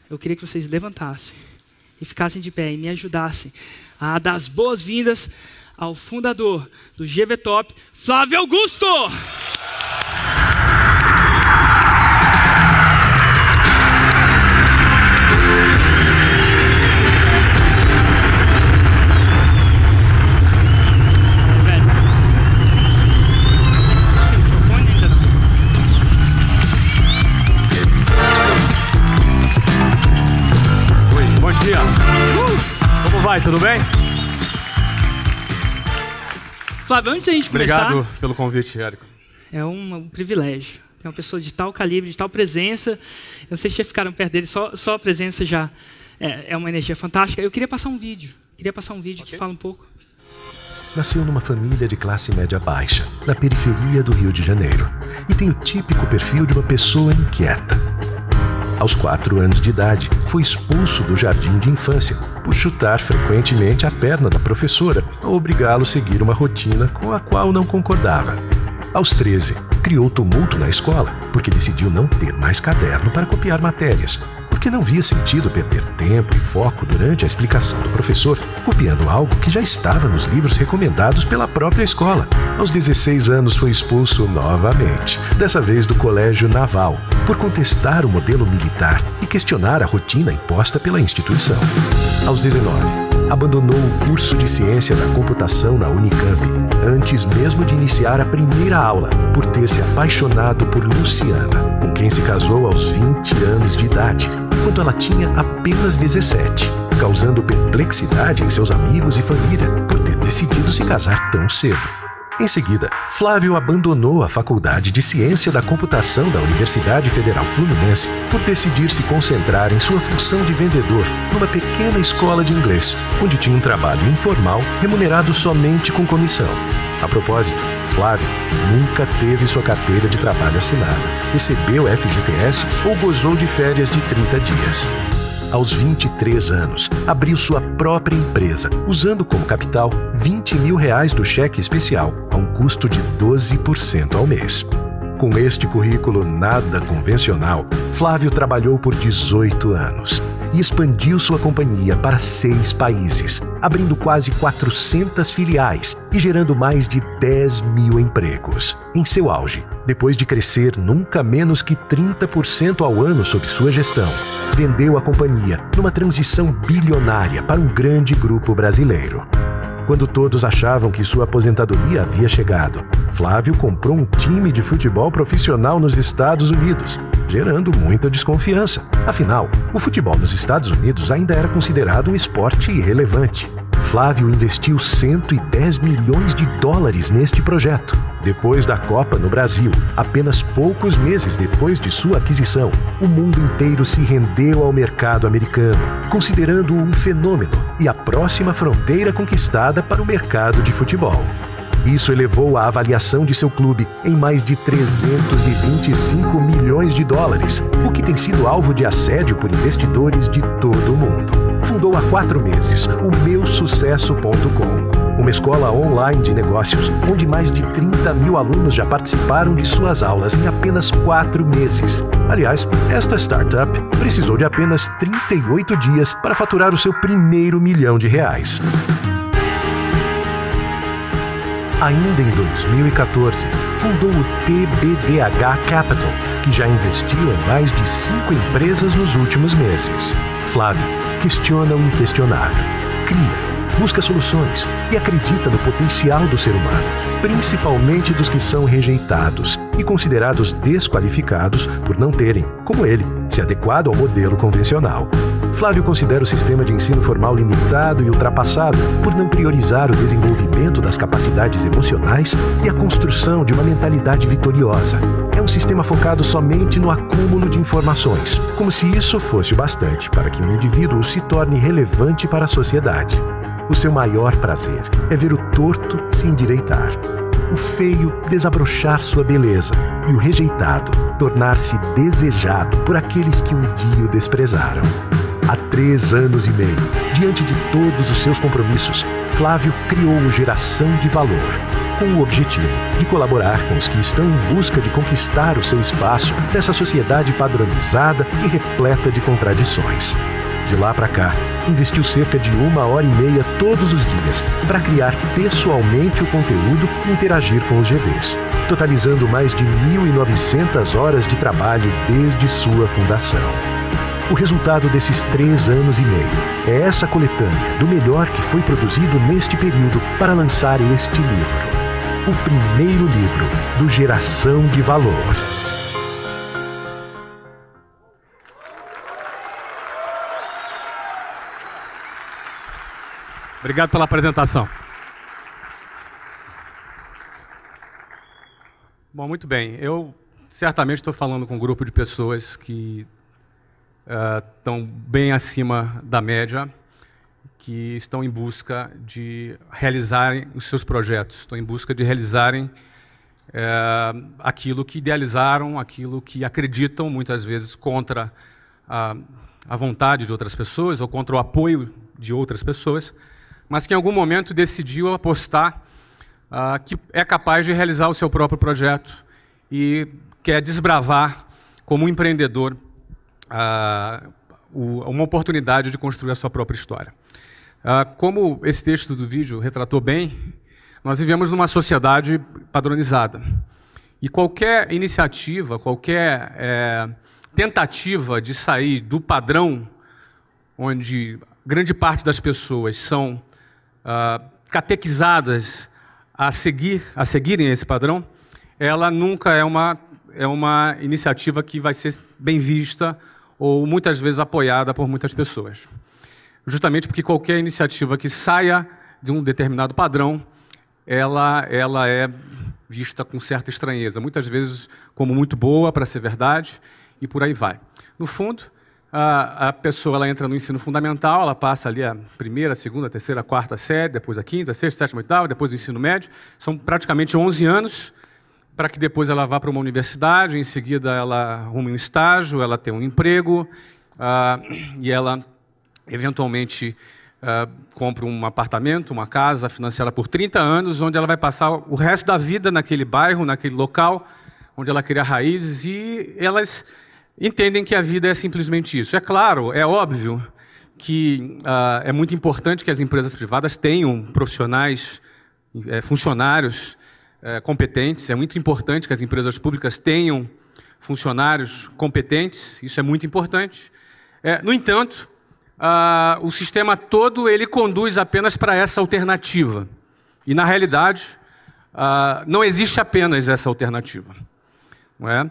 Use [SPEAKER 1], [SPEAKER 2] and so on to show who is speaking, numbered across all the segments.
[SPEAKER 1] eu queria que vocês levantassem e ficassem de pé e me ajudassem a dar as boas-vindas ao fundador do GV Top, Flávio Augusto!
[SPEAKER 2] Como vai? Tudo bem?
[SPEAKER 1] Flávio, antes da gente começar...
[SPEAKER 2] Obrigado pelo convite, Érico.
[SPEAKER 1] É um privilégio. É uma pessoa de tal calibre, de tal presença. Eu não sei se já ficaram perto dele, só a presença já é uma energia fantástica. Eu queria passar um vídeo. Que fala um pouco.
[SPEAKER 3] Nasceu numa família de classe média baixa, na periferia do Rio de Janeiro. E tem o típico perfil de uma pessoa inquieta. Aos 4 anos de idade, foi expulso do jardim de infância por chutar frequentemente a perna da professora ao obrigá-lo a seguir uma rotina com a qual não concordava. Aos 13, criou tumulto na escola porque decidiu não ter mais caderno para copiar matérias, porque não via sentido perder tempo e foco durante a explicação do professor, copiando algo que já estava nos livros recomendados pela própria escola. Aos 16 anos foi expulso novamente, dessa vez do Colégio Naval, por contestar o modelo militar e questionar a rotina imposta pela instituição. Aos 19, abandonou o curso de Ciência da Computação na Unicamp, antes mesmo de iniciar a primeira aula, por ter se apaixonado por Luciana, com quem se casou aos 20 anos de idade, quando ela tinha apenas 17, causando perplexidade em seus amigos e família por ter decidido se casar tão cedo. Em seguida, Flávio abandonou a Faculdade de Ciência da Computação da Universidade Federal Fluminense por decidir se concentrar em sua função de vendedor numa pequena escola de inglês, onde tinha um trabalho informal remunerado somente com comissão. A propósito, Flávio nunca teve sua carteira de trabalho assinada, recebeu FGTS ou gozou de férias de 30 dias. Aos 23 anos, abriu sua própria empresa, usando como capital R$20 mil do cheque especial, a um custo de 12% ao mês. Com este currículo nada convencional, Flávio trabalhou por 18 anos e expandiu sua companhia para 6 países, abrindo quase 400 filiais e gerando mais de 10 mil empregos. Em seu auge, depois de crescer nunca menos que 30% ao ano sob sua gestão, vendeu a companhia numa transição bilionária para um grande grupo brasileiro. Quando todos achavam que sua aposentadoria havia chegado, Flávio comprou um time de futebol profissional nos Estados Unidos, gerando muita desconfiança. Afinal, o futebol nos Estados Unidos ainda era considerado um esporte irrelevante. Flávio investiu $110 milhões neste projeto. Depois da Copa no Brasil, apenas poucos meses depois de sua aquisição, o mundo inteiro se rendeu ao mercado americano, considerando-o um fenômeno e a próxima fronteira conquistada para o mercado de futebol. Isso elevou a avaliação de seu clube em mais de $325 milhões, o que tem sido alvo de assédio por investidores de todo o mundo. Fundou há 4 meses o meusucesso.com, uma escola online de negócios, onde mais de 30 mil alunos já participaram de suas aulas em apenas 4 meses. Aliás, esta startup precisou de apenas 38 dias para faturar o seu primeiro R$1 milhão. Ainda em 2014, fundou o TBDH Capital, que já investiu em mais de 5 empresas nos últimos meses. Flávio questiona o inquestionável, cria, busca soluções e acredita no potencial do ser humano, principalmente dos que são rejeitados e considerados desqualificados por não terem, como ele, se adequado ao modelo convencional. Flávio considera o sistema de ensino formal limitado e ultrapassado por não priorizar o desenvolvimento das capacidades emocionais e a construção de uma mentalidade vitoriosa. É um sistema focado somente no acúmulo de informações, como se isso fosse o bastante para que um indivíduo se torne relevante para a sociedade. O seu maior prazer é ver o torto se endireitar, o feio desabrochar sua beleza e o rejeitado tornar-se desejado por aqueles que um dia o desprezaram. Há 3 anos e meio, diante de todos os seus compromissos, Flávio criou o Geração de Valor, com o objetivo de colaborar com os que estão em busca de conquistar o seu espaço nessa sociedade padronizada e repleta de contradições. De lá para cá, investiu cerca de 1h30 todos os dias para criar pessoalmente o conteúdo e interagir com os GVs, totalizando mais de 1.900 horas de trabalho desde sua fundação. O resultado desses 3 anos e meio é essa coletânea do melhor que foi produzido neste período para lançar este livro. O primeiro livro do Geração de Valor.
[SPEAKER 2] Obrigado pela apresentação. Bom, muito bem. Eu certamente estou falando com um grupo de pessoas que estão bem acima da média, que estão em busca de realizarem os seus projetos, estão em busca de realizarem aquilo que idealizaram, aquilo que acreditam, muitas vezes contra a vontade de outras pessoas ou contra o apoio de outras pessoas, mas que em algum momento decidiu apostar que é capaz de realizar o seu próprio projeto e quer desbravar, como um empreendedor, uma oportunidade de construir a sua própria história. Como esse texto do vídeo retratou bem, nós vivemos numa sociedade padronizada. E qualquer iniciativa, qualquer tentativa de sair do padrão, onde grande parte das pessoas são catequizadas a seguirem esse padrão, ela nunca é uma iniciativa que vai ser bem vista ou muitas vezes apoiada por muitas pessoas. Justamente porque qualquer iniciativa que saia de um determinado padrão, ela é vista com certa estranheza, muitas vezes como muito boa para ser verdade, e por aí vai. No fundo, a pessoa ela entra no ensino fundamental, ela passa ali a primeira, segunda, terceira, quarta série, depois a quinta, sexta, sétima, oitava, depois o ensino médio. São praticamente 11 anos para que depois ela vá para uma universidade, em seguida ela arrume um estágio, ela tenha um emprego e ela, eventualmente, compra um apartamento, uma casa financiada por 30 anos, onde ela vai passar o resto da vida naquele bairro, naquele local, onde ela cria raízes, e elas entendem que a vida é simplesmente isso. É claro, é óbvio que é muito importante que as empresas privadas tenham profissionais, funcionários competentes. É muito importante que as empresas públicas tenham funcionários competentes. Isso é muito importante. No entanto, o sistema todo ele conduz apenas para essa alternativa. E, na realidade, não existe apenas essa alternativa. Não é?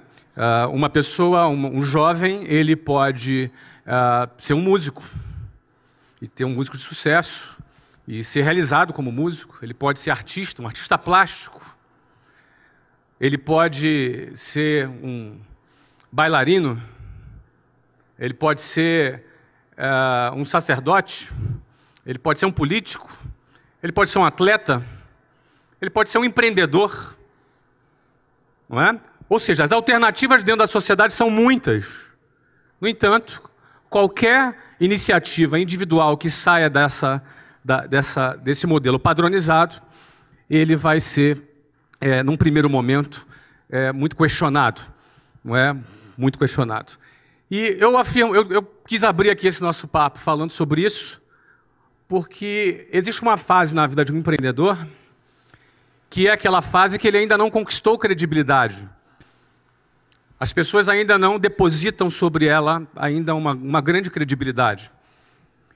[SPEAKER 2] Uma pessoa, um jovem, ele pode ser um músico e ter um músico de sucesso e ser realizado como músico. Ele pode ser artista, um artista plástico. Ele pode ser um bailarino. Ele pode ser um sacerdote. Ele pode ser um político. Ele pode ser um atleta. Ele pode ser um empreendedor. Não é? Ou seja, as alternativas dentro da sociedade são muitas. No entanto, qualquer iniciativa individual que saia desse modelo padronizado, ele vai ser, num primeiro momento, muito questionado. Não é? Muito questionado. E eu quis abrir aqui esse nosso papo falando sobre isso, porque existe uma fase na vida de um empreendedor que é aquela fase que ele ainda não conquistou credibilidade. As pessoas ainda não depositam sobre ela ainda uma grande credibilidade.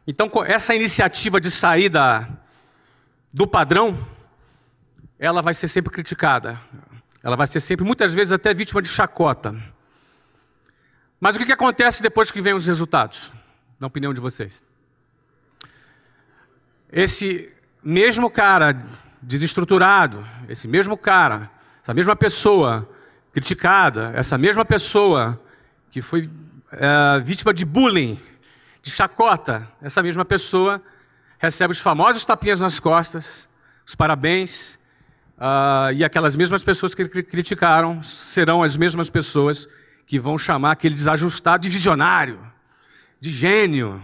[SPEAKER 2] Então, essa iniciativa de sair do padrão, ela vai ser sempre criticada. Ela vai ser sempre, muitas vezes, até vítima de chacota. Mas o que acontece depois que vem os resultados? Na opinião de vocês? Esse mesmo cara desestruturado, esse mesmo cara, essa mesma pessoa criticada, essa mesma pessoa que foi vítima de bullying, de chacota, essa mesma pessoa recebe os famosos tapinhas nas costas, os parabéns, e aquelas mesmas pessoas que criticaram serão as mesmas pessoas que vão chamar aquele desajustado de visionário, de gênio,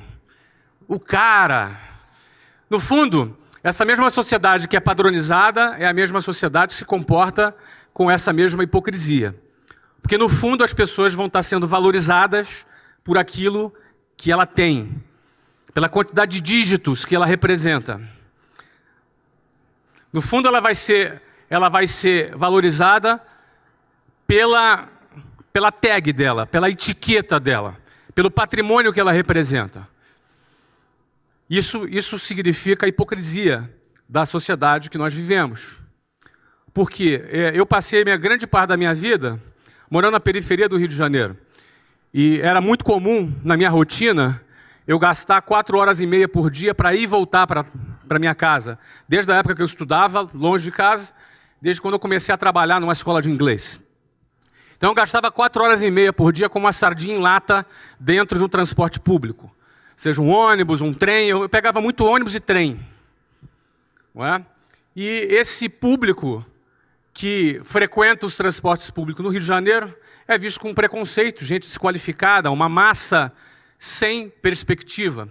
[SPEAKER 2] o cara. No fundo, Essa mesma sociedade que é padronizada é a mesma sociedade que se comporta com essa mesma hipocrisia. Porque, no fundo, as pessoas vão estar sendo valorizadas por aquilo que ela tem, pela quantidade de dígitos que ela representa. No fundo, ela vai ser valorizada pela tag dela, pela etiqueta dela, pelo patrimônio que ela representa. Isso significa a hipocrisia da sociedade que nós vivemos. Porque eu passei grande parte da minha vida morando na periferia do Rio de Janeiro. E era muito comum, na minha rotina, eu gastar 4h30 por dia para ir e voltar para minha casa. Desde a época que eu estudava, longe de casa, desde quando eu comecei a trabalhar numa escola de inglês. Então eu gastava 4h30 por dia com uma sardinha em lata dentro de um transporte público. Seja um ônibus, um trem, eu pegava muito ônibus e trem. Não é? E esse público que frequenta os transportes públicos no Rio de Janeiro é visto com preconceito, gente desqualificada, uma massa sem perspectiva.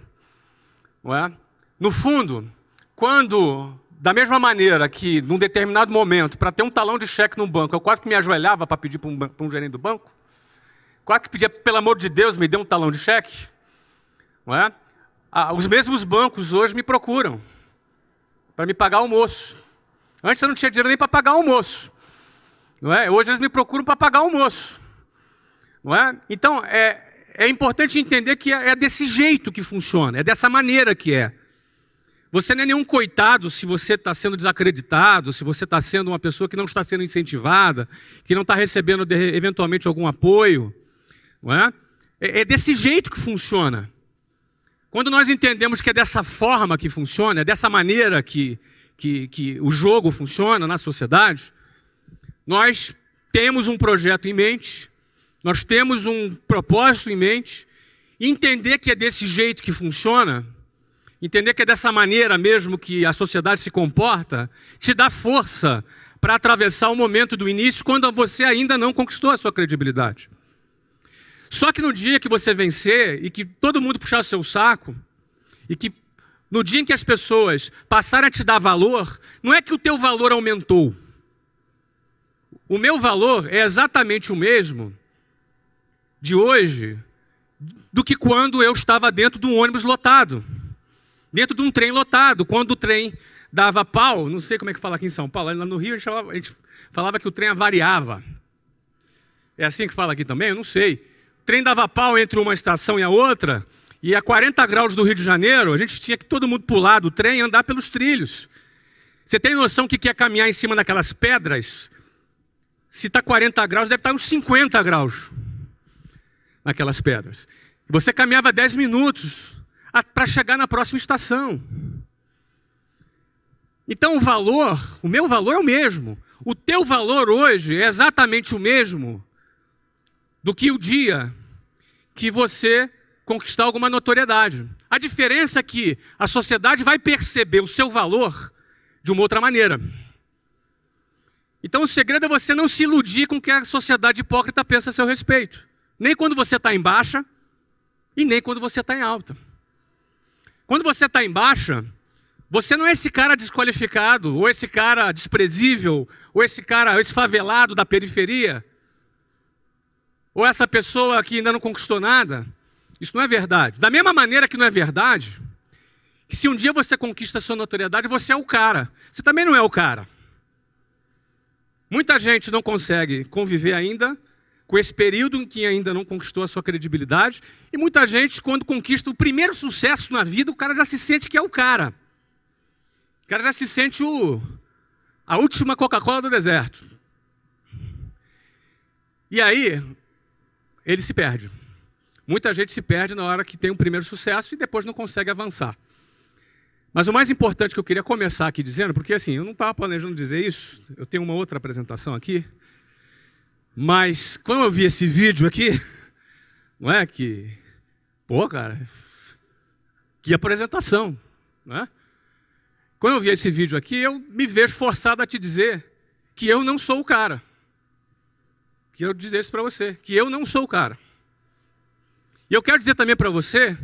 [SPEAKER 2] Não é? No fundo, quando, da mesma maneira que, num determinado momento, para ter um talão de cheque no banco, eu quase que me ajoelhava para pedir para um gerente do banco, quase que pedia, pelo amor de Deus, me dê um talão de cheque. Não é? Os mesmos bancos hoje me procuram para me pagar almoço. Antes eu não tinha dinheiro nem para pagar almoço. Não é? Hoje eles me procuram para pagar almoço. Não é? Então, é importante entender que é desse jeito que funciona, é dessa maneira que é. Você não é nenhum coitado se você está sendo desacreditado, se você está sendo uma pessoa que não está sendo incentivada, que não está recebendo eventualmente algum apoio. Não é? É desse jeito que funciona. Quando nós entendemos que é dessa forma que funciona, é dessa maneira que o jogo funciona na sociedade, nós temos um projeto em mente, nós temos um propósito em mente, e entender que é desse jeito que funciona, entender que é dessa maneira mesmo que a sociedade se comporta, te dá força para atravessar o momento do início quando você ainda não conquistou a sua credibilidade. Só que no dia que você vencer e que todo mundo puxar o seu saco, e que no dia em que as pessoas passarem a te dar valor, não é que o teu valor aumentou. O meu valor é exatamente o mesmo de hoje do que quando eu estava dentro de um ônibus lotado, dentro de um trem lotado, quando o trem dava pau, não sei como é que fala aqui em São Paulo, lá no Rio a gente falava que o trem avariava. É assim que fala aqui também? Eu não sei. O trem dava pau entre uma estação e a outra, e a 40 graus do Rio de Janeiro, a gente tinha que todo mundo pular do trem e andar pelos trilhos. Você tem noção do que é caminhar em cima daquelas pedras? Se está 40 graus, deve estar uns 50 graus naquelas pedras. Você caminhava 10 minutos para chegar na próxima estação. Então o meu valor é o mesmo. O teu valor hoje é exatamente o mesmo do que o dia que você conquistar alguma notoriedade. A diferença é que a sociedade vai perceber o seu valor de uma outra maneira. Então o segredo é você não se iludir com o que a sociedade hipócrita pensa a seu respeito. Nem quando você está em baixa e nem quando você está em alta. Quando você está em baixa, você não é esse cara desqualificado, ou esse cara desprezível, ou esse favelado da periferia, ou essa pessoa que ainda não conquistou nada. Isso não é verdade. Da mesma maneira que não é verdade, que se um dia você conquista a sua notoriedade, você é o cara. Você também não é o cara. Muita gente não consegue conviver ainda com esse período em que ainda não conquistou a sua credibilidade, e muita gente, quando conquista o primeiro sucesso na vida, o cara já se sente que é o cara. O cara já se sente a última Coca-Cola do deserto. E aí, ele se perde. Muita gente se perde na hora que tem um primeiro sucesso e depois não consegue avançar. Mas o mais importante que eu queria começar aqui dizendo, porque assim, eu não estava planejando dizer isso, eu tenho uma outra apresentação aqui, mas quando eu vi esse vídeo aqui, não é que... Pô, cara, que apresentação, não é? Quando eu vi esse vídeo aqui, eu me vejo forçado a te dizer que eu não sou o cara. Que eu dizer isso para você, que eu não sou o cara. E eu quero dizer também para você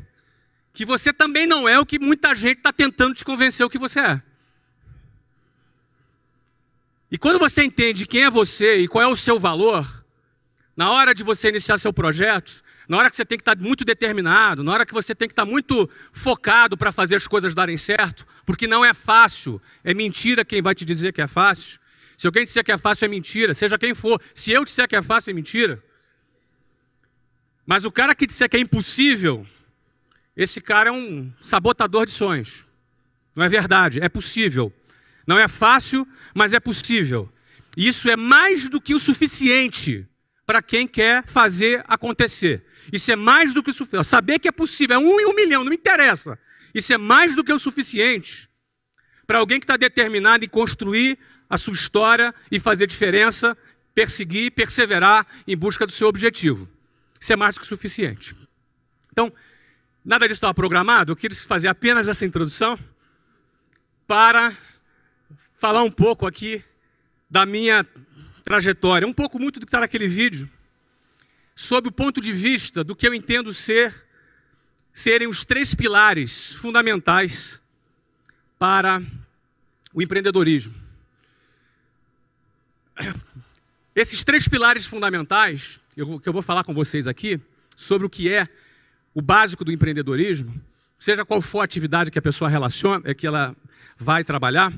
[SPEAKER 2] que você também não é o que muita gente está tentando te convencer o que você é. E quando você entende quem é você e qual é o seu valor, na hora de você iniciar seu projeto, na hora que você tem que estar muito determinado, na hora que você tem que estar muito focado para fazer as coisas darem certo, porque não é fácil, é mentira quem vai te dizer que é fácil. Se alguém disser que é fácil, é mentira, seja quem for. Se eu disser que é fácil, é mentira. Mas o cara que disser que é impossível, esse cara é um sabotador de sonhos. Não é verdade, é possível. Não é fácil, mas é possível. E isso é mais do que o suficiente para quem quer fazer acontecer. Isso é mais do que o suficiente. Saber que é possível, é 1 em 1 milhão, não me interessa. Isso é mais do que o suficiente para alguém que está determinado em construir a sua história e fazer diferença, perseguir, perseverar em busca do seu objetivo. Isso é mais do que o suficiente. Então, nada disso estava programado, eu queria fazer apenas essa introdução para falar um pouco aqui da minha trajetória, um pouco muito do que está naquele vídeo, sob o ponto de vista do que eu entendo serem os 3 pilares fundamentais para o empreendedorismo. Esses 3 pilares fundamentais, que eu vou falar com vocês aqui, sobre o que é o básico do empreendedorismo, seja qual for a atividade que a pessoa que ela vai trabalhar,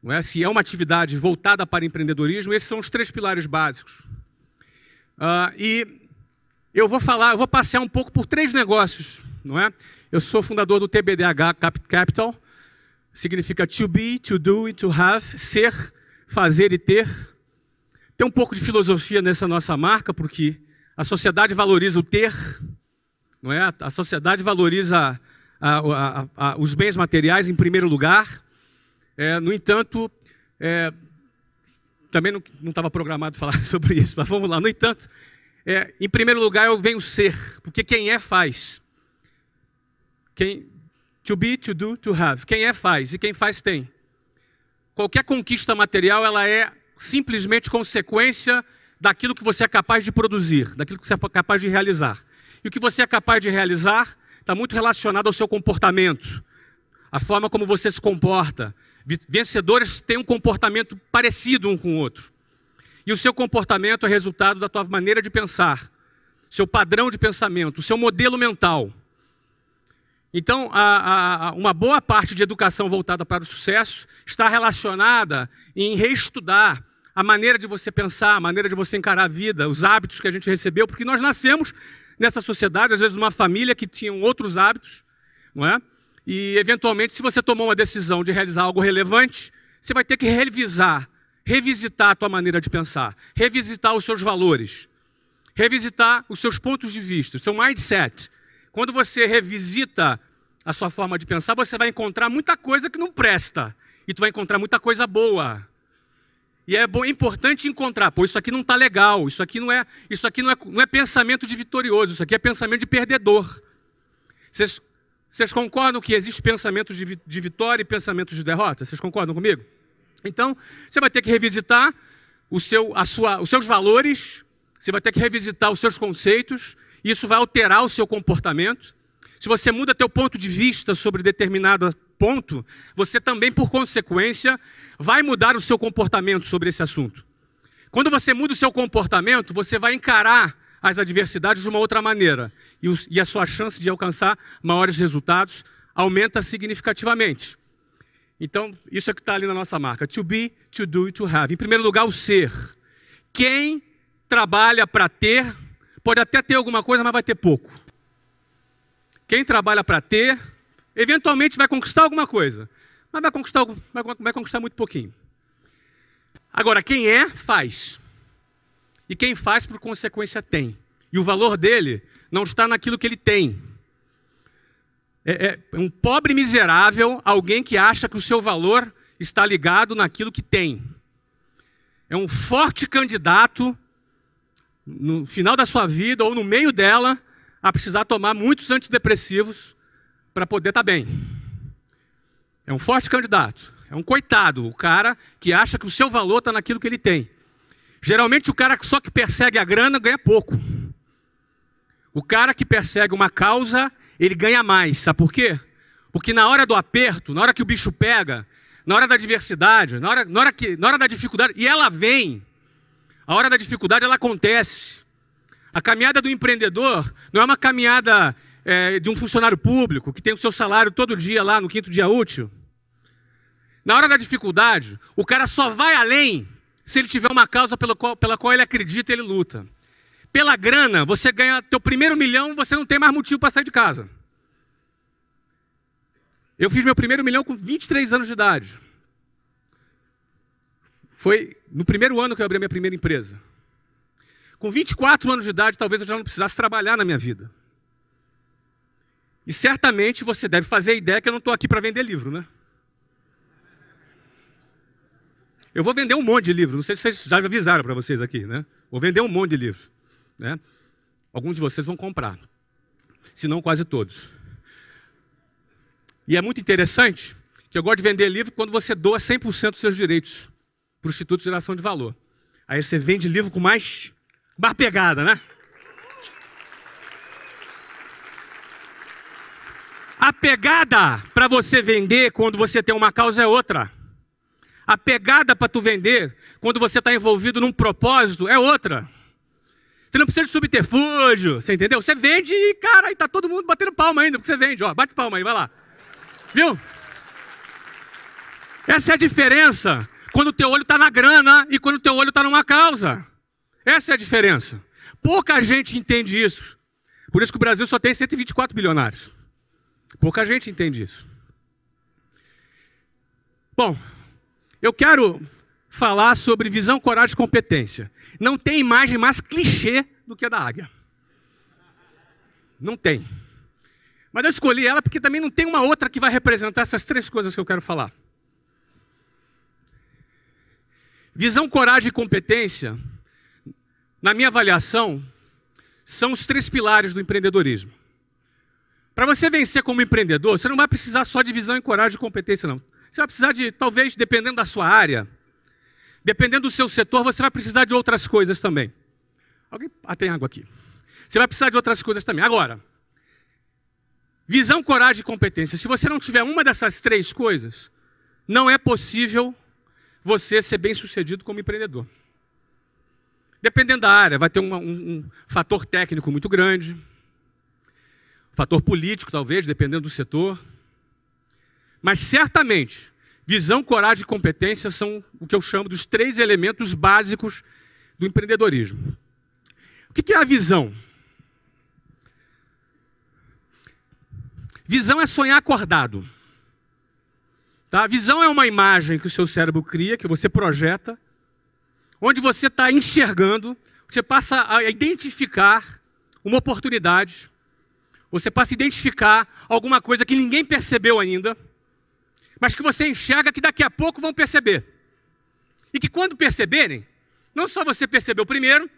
[SPEAKER 2] não é? Se é uma atividade voltada para empreendedorismo, esses são os 3 pilares básicos. E eu vou passear um pouco por 3 negócios, não é? Eu sou fundador do TBDH Capital, significa to be, to do e to have, ser, fazer e ter. Tem um pouco de filosofia nessa nossa marca, porque a sociedade valoriza o ter, não é? A sociedade valoriza os bens materiais em primeiro lugar. No entanto, também não estava programado falar sobre isso, mas vamos lá. No entanto, em primeiro lugar eu venho ser, porque quem é faz. To be, to do, to have. Quem é faz e quem faz tem. Qualquer conquista material ela é simplesmente consequência daquilo que você é capaz de produzir, daquilo que você é capaz de realizar. E o que você é capaz de realizar está muito relacionado ao seu comportamento, a forma como você se comporta. Vencedores têm um comportamento parecido um com o outro. E o seu comportamento é resultado da tua maneira de pensar, seu padrão de pensamento, o seu modelo mental. Então, uma boa parte de educação voltada para o sucesso está relacionada em reestudar a maneira de você pensar, a maneira de você encarar a vida, os hábitos que a gente recebeu, porque nós nascemos nessa sociedade, às vezes numa família que tinha outros hábitos, não é? E, eventualmente, se você tomou uma decisão de realizar algo relevante, você vai ter que revisitar a tua maneira de pensar, revisitar os seus valores, revisitar os seus pontos de vista, o seu mindset. Quando você revisita a sua forma de pensar, você vai encontrar muita coisa que não presta. E tu vai encontrar muita coisa boa. E é importante encontrar, pô, isso aqui não está legal, isso aqui não é pensamento de vitorioso, isso aqui é pensamento de perdedor. Vocês concordam que existe pensamentos de vitória e pensamentos de derrota? Vocês concordam comigo? Então, você vai ter que revisitar os seus valores, você vai ter que revisitar os seus conceitos, e isso vai alterar o seu comportamento. Se você muda teu ponto de vista sobre determinado ponto, você também, por consequência, vai mudar o seu comportamento sobre esse assunto. Quando você muda o seu comportamento, você vai encarar as adversidades de uma outra maneira. E a sua chance de alcançar maiores resultados aumenta significativamente. Então, isso é o que está ali na nossa marca. To be, to do e to have. Em primeiro lugar, o ser. Quem trabalha para ter, pode até ter alguma coisa, mas vai ter pouco. Quem trabalha para ter, eventualmente vai conquistar alguma coisa, mas vai conquistar muito pouquinho. Agora, quem é, faz. E quem faz, por consequência, tem. E o valor dele não está naquilo que ele tem. É um pobre miserável, alguém que acha que o seu valor está ligado naquilo que tem. É um forte candidato, no final da sua vida ou no meio dela, a precisar tomar muitos antidepressivos para poder estar bem. É um forte candidato. É um coitado, o cara que acha que o seu valor está naquilo que ele tem. Geralmente o cara só que persegue a grana ganha pouco. O cara que persegue uma causa, ele ganha mais. Sabe por quê? Porque na hora do aperto, na hora que o bicho pega, na hora da adversidade, na hora da dificuldade, e ela vem. A hora da dificuldade, ela acontece. A caminhada do empreendedor não é uma caminhada de um funcionário público que tem o seu salário todo dia lá no 5º dia útil. Na hora da dificuldade, o cara só vai além se ele tiver uma causa pela qual ele acredita e ele luta. Pela grana, você ganha teu primeiro milhão, você não tem mais motivo para sair de casa. Eu fiz meu primeiro milhão com 23 anos de idade. Foi no primeiro ano que eu abri a minha primeira empresa. Com 24 anos de idade, talvez eu já não precisasse trabalhar na minha vida. E certamente você deve fazer a ideia que eu não estou aqui para vender livro, né? Eu vou vender um monte de livro. Não sei se vocês já avisaram para vocês aqui, né? Vou vender um monte de livro, né? Alguns de vocês vão comprar. Se não, quase todos. E é muito interessante que eu gosto de vender livro quando você doa 100% dos seus direitos para o Instituto de Geração de Valor. Aí você vende livro com mais pegada, né? A pegada para você vender quando você tem uma causa é outra. A pegada para tu vender quando você está envolvido num propósito é outra. Você não precisa de subterfúgio, você entendeu? Você vende e, cara, aí tá todo mundo batendo palma ainda, porque você vende, ó, bate palma aí, vai lá. Viu? Essa é a diferença quando o teu olho está na grana e quando o teu olho está numa causa. Essa é a diferença. Pouca gente entende isso. Por isso que o Brasil só tem 124 bilionários. Pouca gente entende isso. Bom, eu quero falar sobre visão, coragem e competência. Não tem imagem mais clichê do que a da águia. Não tem. Mas eu escolhi ela porque também não tem uma outra que vai representar essas 3 coisas que eu quero falar. Visão, coragem e competência, na minha avaliação, são os 3 pilares do empreendedorismo. Para você vencer como empreendedor, você não vai precisar só de visão, coragem e competência, não. Você vai precisar de, talvez, dependendo da sua área, dependendo do seu setor, você vai precisar de outras coisas também. Alguém? Ah, tem água aqui. Você vai precisar de outras coisas também. Agora, visão, coragem e competência. Se você não tiver uma dessas 3 coisas, não é possível você ser bem-sucedido como empreendedor. Dependendo da área, vai ter um fator técnico muito grande, fator político, talvez, dependendo do setor. Mas, certamente, visão, coragem e competência são o que eu chamo dos 3 elementos básicos do empreendedorismo. O que é a visão? Visão é sonhar acordado. Tá? Visão é uma imagem que o seu cérebro cria, que você projeta, onde você está enxergando, você passa a identificar uma oportunidade, você passa a identificar alguma coisa que ninguém percebeu ainda, mas que você enxerga que daqui a pouco vão perceber. E que quando perceberem, não só você percebeu primeiro,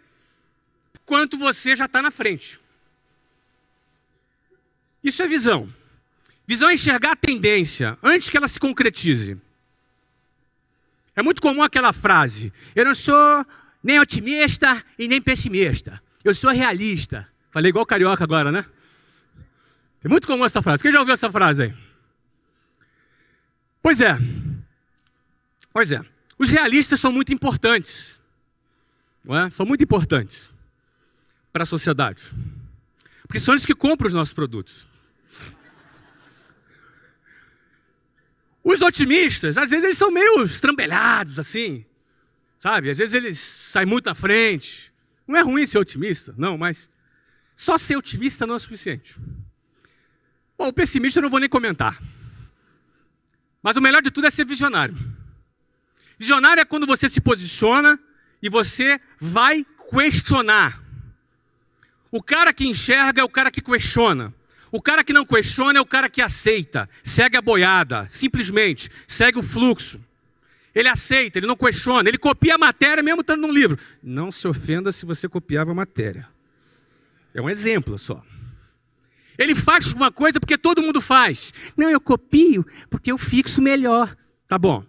[SPEAKER 2] quanto você já está na frente. Isso é visão. Visão é enxergar a tendência antes que ela se concretize. É muito comum aquela frase: eu não sou nem otimista e nem pessimista. Eu sou realista. Falei igual carioca agora, né? É muito comum essa frase. Quem já ouviu essa frase aí? Pois é. Os realistas são muito importantes. Não é? São muito importantes para a sociedade. Porque são eles que compram os nossos produtos. Os otimistas, às vezes eles são meio estrambelhados, assim. Sabe? Às vezes eles saem muito à frente. Não é ruim ser otimista, não, mas só ser otimista não é suficiente. Bom, o pessimista eu não vou nem comentar. Mas o melhor de tudo é ser visionário. Visionário é quando você se posiciona e você vai questionar. O cara que enxerga é o cara que questiona. O cara que não questiona é o cara que aceita, segue a boiada, simplesmente, segue o fluxo. Ele aceita, ele não questiona, ele copia a matéria mesmo estando num livro. Não se ofenda se você copiava a matéria. É um exemplo só. Ele faz uma coisa porque todo mundo faz. Não, eu copio porque eu fixo melhor. Tá bom.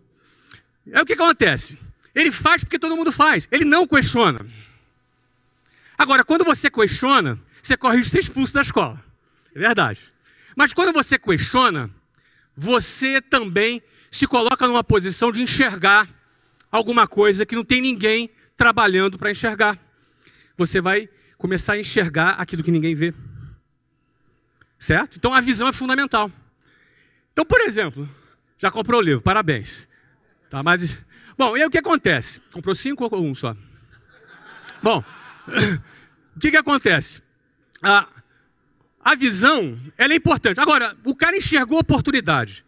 [SPEAKER 2] Aí o que acontece? Ele faz porque todo mundo faz. Ele não questiona. Agora, quando você questiona, você corre de ser expulso da escola. É verdade. Mas quando você questiona, você também se coloca numa posição de enxergar alguma coisa que não tem ninguém trabalhando para enxergar. Você vai começar a enxergar aquilo que ninguém vê. Certo? Então a visão é fundamental. Então, por exemplo, já comprou o livro, parabéns. Tá, mas... Bom, e aí o que acontece? Comprou 5 ou 1 só? Bom, o que acontece? A visão, ela é importante. Agora, o cara enxergou oportunidade.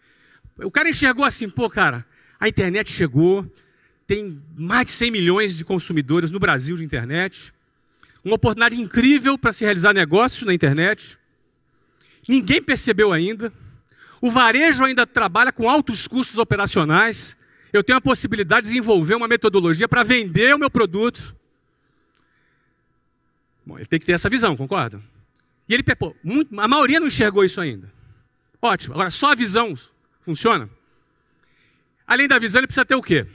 [SPEAKER 2] O cara enxergou assim, pô, cara, a internet chegou, tem mais de 100 milhões de consumidores no Brasil de internet, uma oportunidade incrível para se realizar negócios na internet. Ninguém percebeu ainda. O varejo ainda trabalha com altos custos operacionais. Eu tenho a possibilidade de desenvolver uma metodologia para vender o meu produto. Bom, ele tem que ter essa visão, concorda? E ele, pô, a maioria não enxergou isso ainda. Ótimo. Agora, só a visão funciona? Além da visão, ele precisa ter o quê?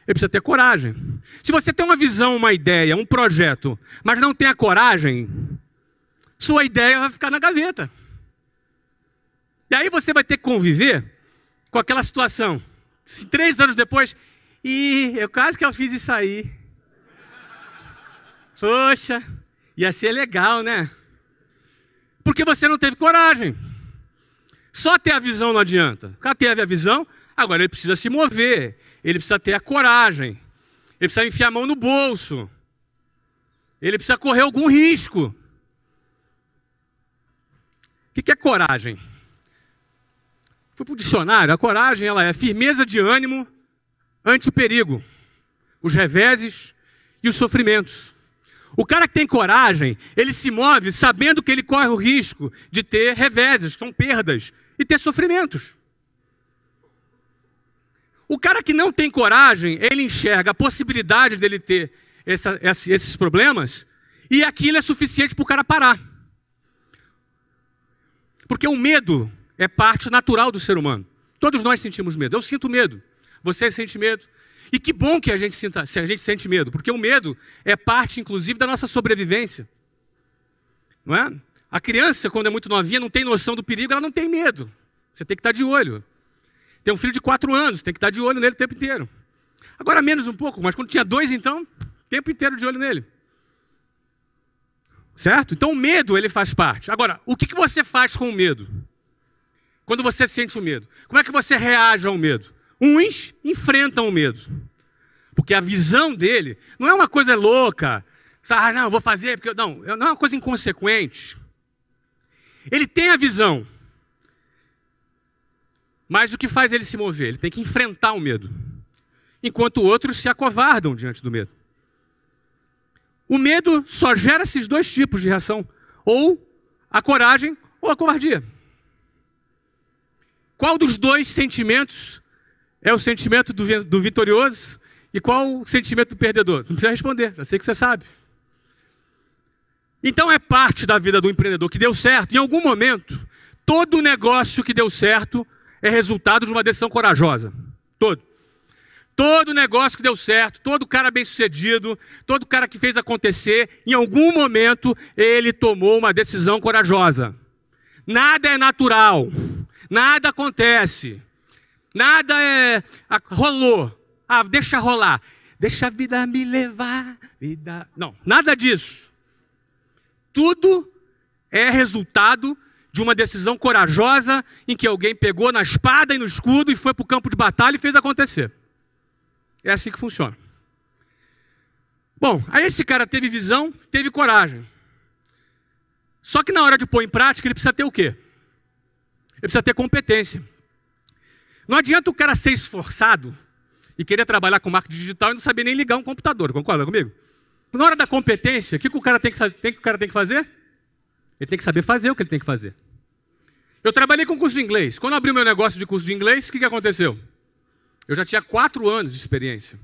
[SPEAKER 2] Ele precisa ter coragem. Se você tem uma visão, uma ideia, um projeto, mas não tem a coragem, sua ideia vai ficar na gaveta. E aí você vai ter que conviver com aquela situação. 3 anos depois, quase que eu fiz isso aí. Poxa, ia ser legal, né? Porque você não teve coragem. Só ter a visão não adianta. O cara teve a visão, agora ele precisa se mover. Ele precisa ter a coragem. Ele precisa enfiar a mão no bolso. Ele precisa correr algum risco. O que é coragem? Fui para o dicionário. A coragem ela é firmeza de ânimo ante o perigo, os reveses e os sofrimentos. O cara que tem coragem, ele se move sabendo que ele corre o risco de ter reveses, que são perdas, e ter sofrimentos. O cara que não tem coragem, ele enxerga a possibilidade dele ter esses problemas, e aquilo é suficiente para o cara parar. Porque o medo é parte natural do ser humano. Todos nós sentimos medo. Eu sinto medo. Você sente medo. E que bom que a gente sente medo, porque o medo é parte, inclusive, da nossa sobrevivência. Não é? A criança, quando é muito novinha, não tem noção do perigo, ela não tem medo. Você tem que estar de olho. Tem um filho de 4 anos, tem que estar de olho nele o tempo inteiro. Agora menos um pouco, mas quando tinha 2, então, o tempo inteiro de olho nele. Certo? Então o medo, ele faz parte. Agora, o que você faz com o medo? Quando você sente o medo? Como é que você reage ao medo? Uns enfrentam o medo. Porque a visão dele não é uma coisa louca. Não, eu vou fazer, porque não é uma coisa inconsequente. Ele tem a visão. Mas o que faz ele se mover? Ele tem que enfrentar o medo. Enquanto outros se acovardam diante do medo. O medo só gera esses 2 tipos de reação. Ou a coragem ou a covardia. Qual dos 2 sentimentos é o sentimento do vitorioso e qual o sentimento do perdedor? Não precisa responder, já sei que você sabe. Então é parte da vida do empreendedor que deu certo. Em algum momento, todo negócio que deu certo é resultado de uma decisão corajosa. Todo negócio que deu certo, todo cara bem-sucedido, todo cara que fez acontecer, em algum momento ele tomou uma decisão corajosa. Nada é natural, nada acontece. Nada rolou. Deixa rolar. Deixa a vida me levar. Não, nada disso. Tudo é resultado de uma decisão corajosa em que alguém pegou na espada e no escudo e foi para o campo de batalha e fez acontecer. É assim que funciona. Bom, aí esse cara teve visão, teve coragem. Só que na hora de pôr em prática, ele precisa ter o quê? Ele precisa ter competência. Não adianta o cara ser esforçado e querer trabalhar com marketing digital e não saber nem ligar um computador, concorda comigo? Na hora da competência, o que o cara tem que fazer? Ele tem que saber fazer o que ele tem que fazer. Eu trabalhei com curso de inglês. Quando eu abri o meu negócio de curso de inglês, o que aconteceu? Eu já tinha 4 anos de experiência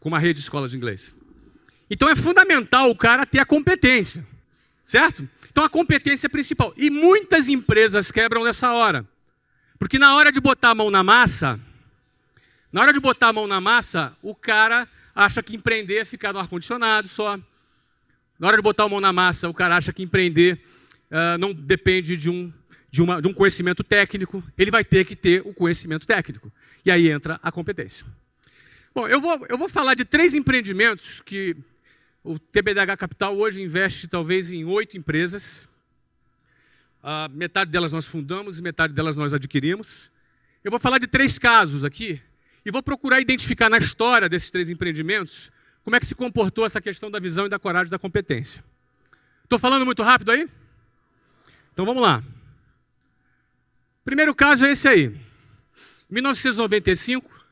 [SPEAKER 2] com uma rede de escolas de inglês. Então é fundamental o cara ter a competência, certo? Então a competência é principal. E muitas empresas quebram nessa hora. Porque na hora de botar a mão na massa, o cara acha que empreender é ficar no ar-condicionado só. Na hora de botar a mão na massa, o cara acha que empreender não depende de de um conhecimento técnico, ele vai ter que ter o conhecimento técnico. E aí entra a competência. Bom, eu vou falar de 3 empreendimentos que o TBDH Capital hoje investe talvez em 8 empresas. Metade delas nós fundamos e metade delas nós adquirimos. Eu vou falar de 3 casos aqui e vou procurar identificar na história desses 3 empreendimentos como é que se comportou essa questão da visão e da coragem e da competência. Estou falando muito rápido aí? Então vamos lá. Primeiro caso é esse aí. Em 1995,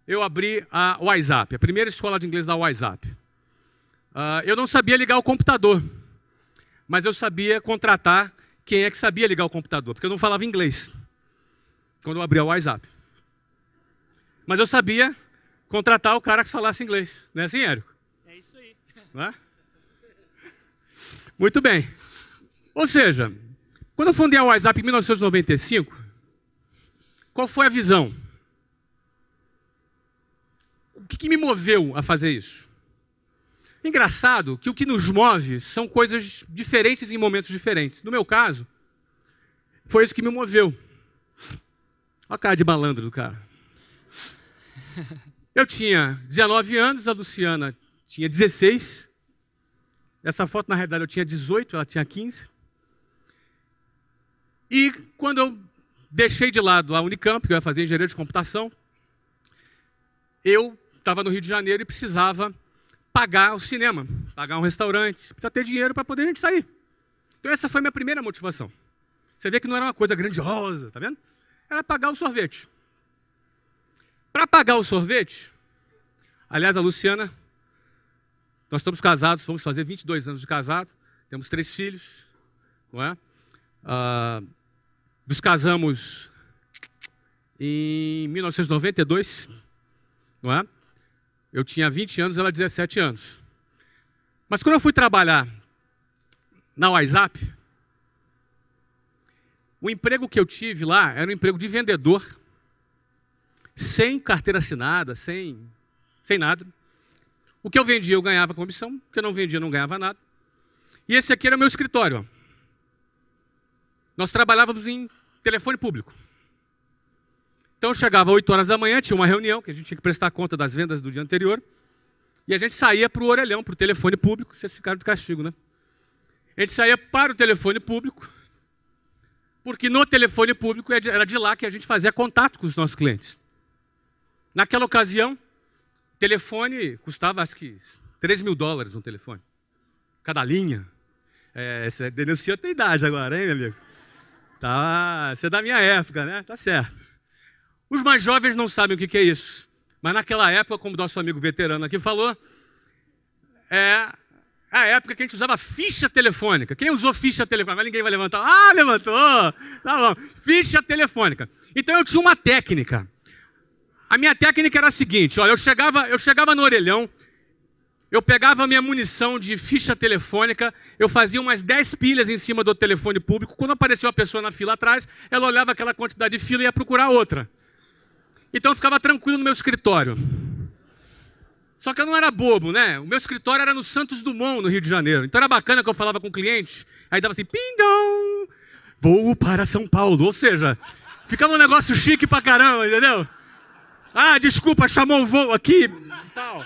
[SPEAKER 2] eu abri a WhatsApp, a primeira escola de inglês da WhatsApp. Eu não sabia ligar o computador, mas eu sabia contratar quem é que sabia ligar o computador, porque eu não falava inglês quando eu abri a WhatsApp. Mas eu sabia contratar o cara que falasse inglês. Não é assim, Érico?
[SPEAKER 1] É isso aí.
[SPEAKER 2] Não é? Muito bem. Ou seja, quando eu fundei a WhatsApp em 1995, qual foi a visão? O que me moveu a fazer isso? Engraçado que o que nos move são coisas diferentes em momentos diferentes. No meu caso, foi isso que me moveu. Olha a cara de malandro do cara. Eu tinha 19 anos, a Luciana tinha 16. Essa foto, na realidade, eu tinha 18, ela tinha 15. E quando eu deixei de lado a Unicamp, que eu ia fazer engenharia de computação, eu estava no Rio de Janeiro e precisava pagar o cinema, pagar um restaurante, precisa ter dinheiro para poder a gente sair. Então essa foi a minha primeira motivação. Você vê que não era uma coisa grandiosa, tá vendo? Era pagar o sorvete. Para pagar o sorvete, aliás, a Luciana, nós estamos casados, vamos fazer 22 anos de casado, temos 3 filhos, não é? Nos casamos em 1992, não é? Eu tinha 20 anos, ela 17 anos. Mas quando eu fui trabalhar na WhatsApp, o emprego que eu tive lá era um emprego de vendedor, sem carteira assinada, sem nada. O que eu vendia eu ganhava comissão, o que eu não vendia eu não ganhava nada. E esse aqui era meu escritório. Ó. Nós trabalhávamos em telefone público. Então eu chegava às 8 horas da manhã, tinha uma reunião, que a gente tinha que prestar conta das vendas do dia anterior, e a gente saía para o orelhão, para o telefone público, vocês ficaram de castigo, né? A gente saía para o telefone público, porque no telefone público era de lá que a gente fazia contato com os nossos clientes. Naquela ocasião, telefone custava, acho que, $3.000 um telefone. Cada linha. Você denuncia a tua idade agora, hein, meu amigo? Tá, você é da minha época, né? Tá certo. Os mais jovens não sabem o que é isso. Mas naquela época, como nosso amigo veterano aqui falou, é a época que a gente usava ficha telefônica. Quem usou ficha telefônica? Mas ninguém vai levantar. Ah, levantou! Tá bom. Ficha telefônica. Então eu tinha uma técnica. A minha técnica era a seguinte, olha, eu chegava no orelhão, eu pegava a minha munição de ficha telefônica, eu fazia umas 10 pilhas em cima do telefone público, quando apareceu uma pessoa na fila atrás, ela olhava aquela quantidade de fila e ia procurar outra. Então eu ficava tranquilo no meu escritório. Só que eu não era bobo, né? O meu escritório era no Santos Dumont, no Rio de Janeiro. Então era bacana que eu falava com o cliente, aí dava assim, ping-dong, voo para São Paulo. Ou seja, ficava um negócio chique pra caramba, entendeu? Ah, desculpa, chamou o voo aqui, tal.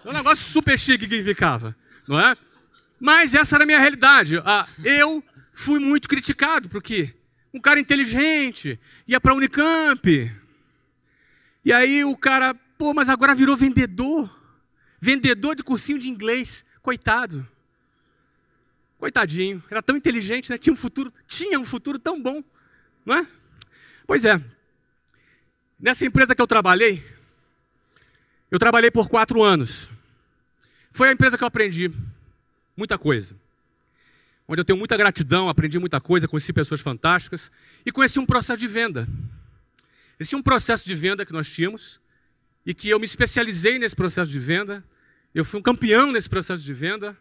[SPEAKER 2] Um negócio super chique que ficava, não é? Mas essa era a minha realidade. Eu fui muito criticado, porque um cara inteligente ia para a Unicamp. E aí o cara, pô, mas agora virou vendedor. Vendedor de cursinho de inglês. Coitado. Coitadinho. Era tão inteligente, né? Tinha um futuro tão bom, não é? Pois é. Nessa empresa que eu trabalhei por 4 anos. Foi a empresa que eu aprendi muita coisa. Onde eu tenho muita gratidão, aprendi muita coisa, conheci pessoas fantásticas e conheci um processo de venda. Existia um processo de venda que nós tínhamos e que eu me especializei nesse processo de venda. Eu fui um campeão nesse processo de venda.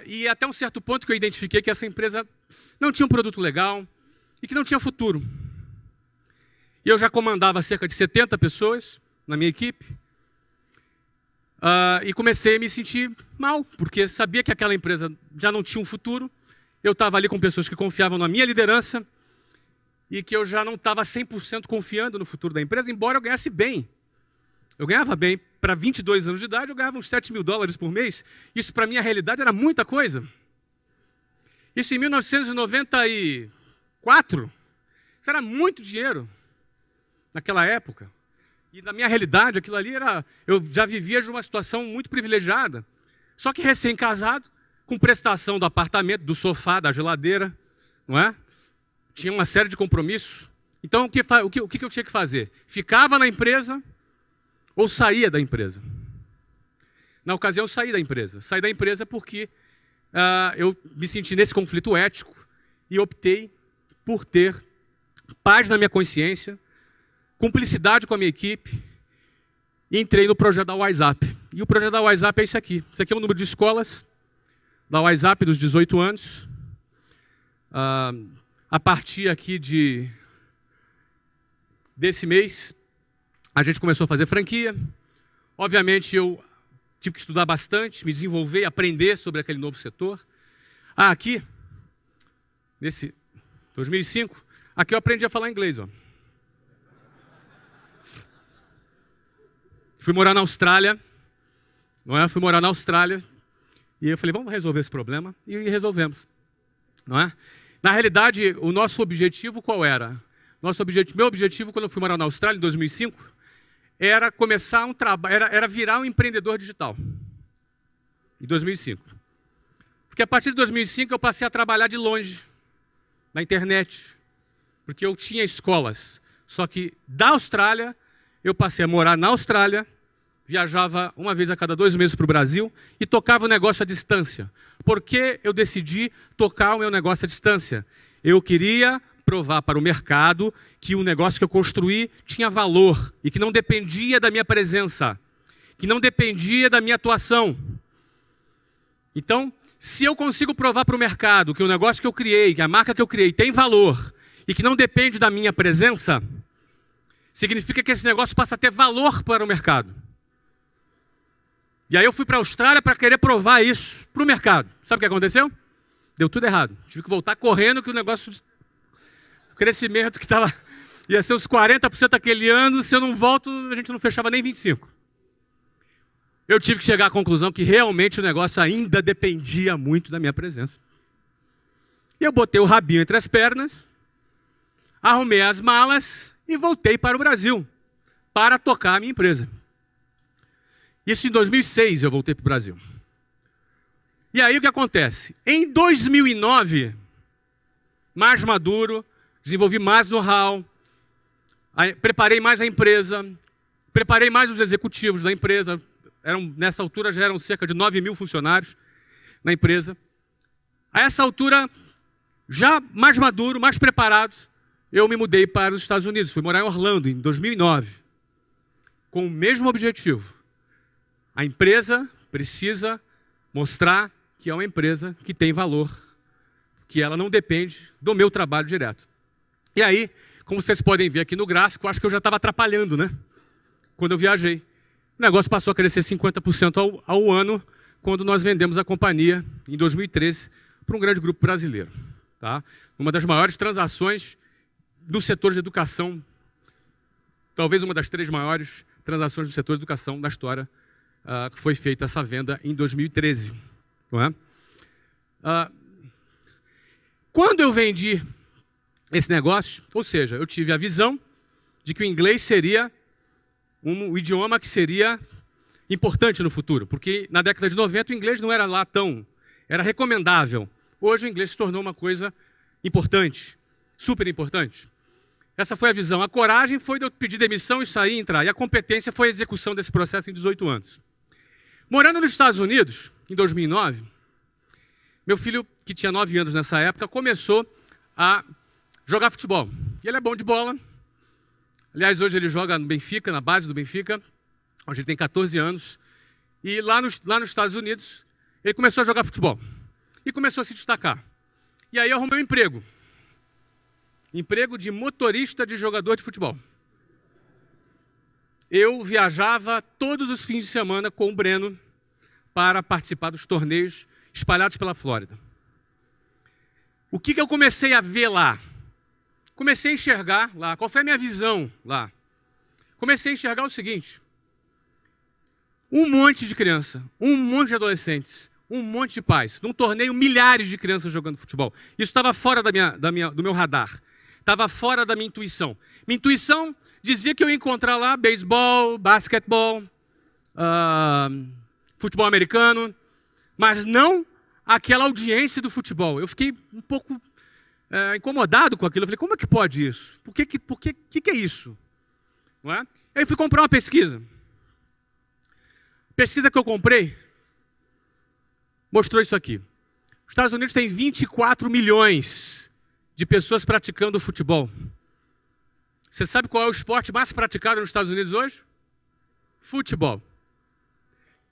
[SPEAKER 2] E até um certo ponto que eu identifiquei que essa empresa não tinha um produto legal e que não tinha futuro. E eu já comandava cerca de 70 pessoas na minha equipe. E comecei a me sentir mal, porque sabia que aquela empresa já não tinha um futuro eu estava ali com pessoas que confiavam na minha liderança e que eu já não estava 100% confiando no futuro da empresa, embora eu ganhasse bem. Eu ganhava bem. Para 22 anos de idade, eu ganhava uns $7.000 por mês. Isso, para mim, a realidade era muita coisa. Isso em 1994. Isso era muito dinheiro naquela época. E na minha realidade, aquilo ali era... Eu já vivia de uma situação muito privilegiada. Só que recém-casado, com prestação do apartamento, do sofá, da geladeira, não é? Tinha uma série de compromissos. Então, o que eu tinha que fazer? Ficava na empresa ou saía da empresa? Na ocasião, eu saí da empresa. Saí da empresa porque eu me senti nesse conflito ético e optei por ter paz na minha consciência, cumplicidade com a minha equipe, e entrei no projeto da WhatsApp. E o projeto da WhatsApp é isso aqui. Isso aqui é o número de escolas da WhatsApp dos 18 anos. A partir aqui desse mês, a gente começou a fazer franquia. Obviamente, eu tive que estudar bastante, me desenvolver, aprender sobre aquele novo setor. Aqui, nesse 2005, aqui eu aprendi a falar inglês. Ó. Fui morar na Austrália, não é? Fui morar na Austrália e eu falei, vamos resolver esse problema. E resolvemos, não é? Na realidade, o nosso objetivo qual era? Meu objetivo, quando eu fui morar na Austrália, em 2005, era começar um trabalho, era virar um empreendedor digital. Em 2005. Porque a partir de 2005 eu passei a trabalhar de longe, na internet. Porque eu tinha escolas. Só que da Austrália, eu passei a morar na Austrália, viajava uma vez a cada 2 meses para o Brasil e tocava o negócio à distância. Por que eu decidi tocar o meu negócio à distância? Eu queria provar para o mercado que o negócio que eu construí tinha valor e que não dependia da minha presença, que não dependia da minha atuação. Então, se eu consigo provar para o mercado que o negócio que eu criei, que a marca que eu criei tem valor e que não depende da minha presença, significa que esse negócio passa a ter valor para o mercado. E aí eu fui para a Austrália para querer provar isso para o mercado. Sabe o que aconteceu? Deu tudo errado. Tive que voltar correndo que o negócio... O crescimento que ia ser uns 40% aquele ano, se eu não volto, a gente não fechava nem 25%. Eu tive que chegar à conclusão que realmente o negócio ainda dependia muito da minha presença. E eu botei o rabinho entre as pernas, arrumei as malas e voltei para o Brasil para tocar a minha empresa. Isso em 2006 eu voltei para o Brasil. E aí o que acontece? Em 2009, mais maduro, desenvolvi mais know-how, preparei mais a empresa, preparei mais os executivos da empresa. Nessa altura já eram cerca de 9.000 funcionários na empresa. A essa altura, já mais maduro, mais preparado, eu me mudei para os Estados Unidos. Fui morar em Orlando em 2009, com o mesmo objetivo. A empresa precisa mostrar que é uma empresa que tem valor, que ela não depende do meu trabalho direto. E aí, como vocês podem ver aqui no gráfico, acho que eu já estava atrapalhando, né? Quando eu viajei. O negócio passou a crescer 50% ao ano, quando nós vendemos a companhia, em 2013, para um grande grupo brasileiro. Tá? Uma das maiores transações do setor de educação, talvez uma das 3 maiores transações do setor de educação da história, que foi feita essa venda em 2013. Não é? Quando eu vendi esse negócio, ou seja, eu tive a visão de que o inglês seria um idioma que seria importante no futuro, porque na década de 90 o inglês não era lá tão... era recomendável. Hoje o inglês se tornou uma coisa importante, super importante. Essa foi a visão. A coragem foi de eu pedir demissão e sair e entrar. E a competência foi a execução desse processo em 18 anos. Morando nos Estados Unidos, em 2009, meu filho, que tinha 9 anos nessa época, começou a jogar futebol. E ele é bom de bola. Aliás, hoje ele joga no Benfica, na base do Benfica. Hoje ele tem 14 anos. E lá nos Estados Unidos, ele começou a jogar futebol. E começou a se destacar. E aí eu arrumei um emprego. Emprego de motorista de jogador de futebol. Eu viajava todos os fins de semana com o Breno para participar dos torneios espalhados pela Flórida. O que eu comecei a ver lá? Comecei a enxergar lá. Qual foi a minha visão lá? Comecei a enxergar o seguinte. Um monte de criança, um monte de adolescentes, um monte de pais. Num torneio, milhares de crianças jogando futebol. Isso estava fora do meu radar. Estava fora da minha intuição. Minha intuição dizia que eu ia encontrar lá beisebol, basquetebol, futebol americano, mas não aquela audiência do futebol. Eu fiquei um pouco incomodado com aquilo. Eu falei, como é que pode isso? Por que é isso? Não é? Aí fui comprar uma pesquisa. A pesquisa que eu comprei mostrou isso aqui. Os Estados Unidos têm 24 milhões de pessoas praticando futebol. Você sabe qual é o esporte mais praticado nos Estados Unidos hoje? Futebol.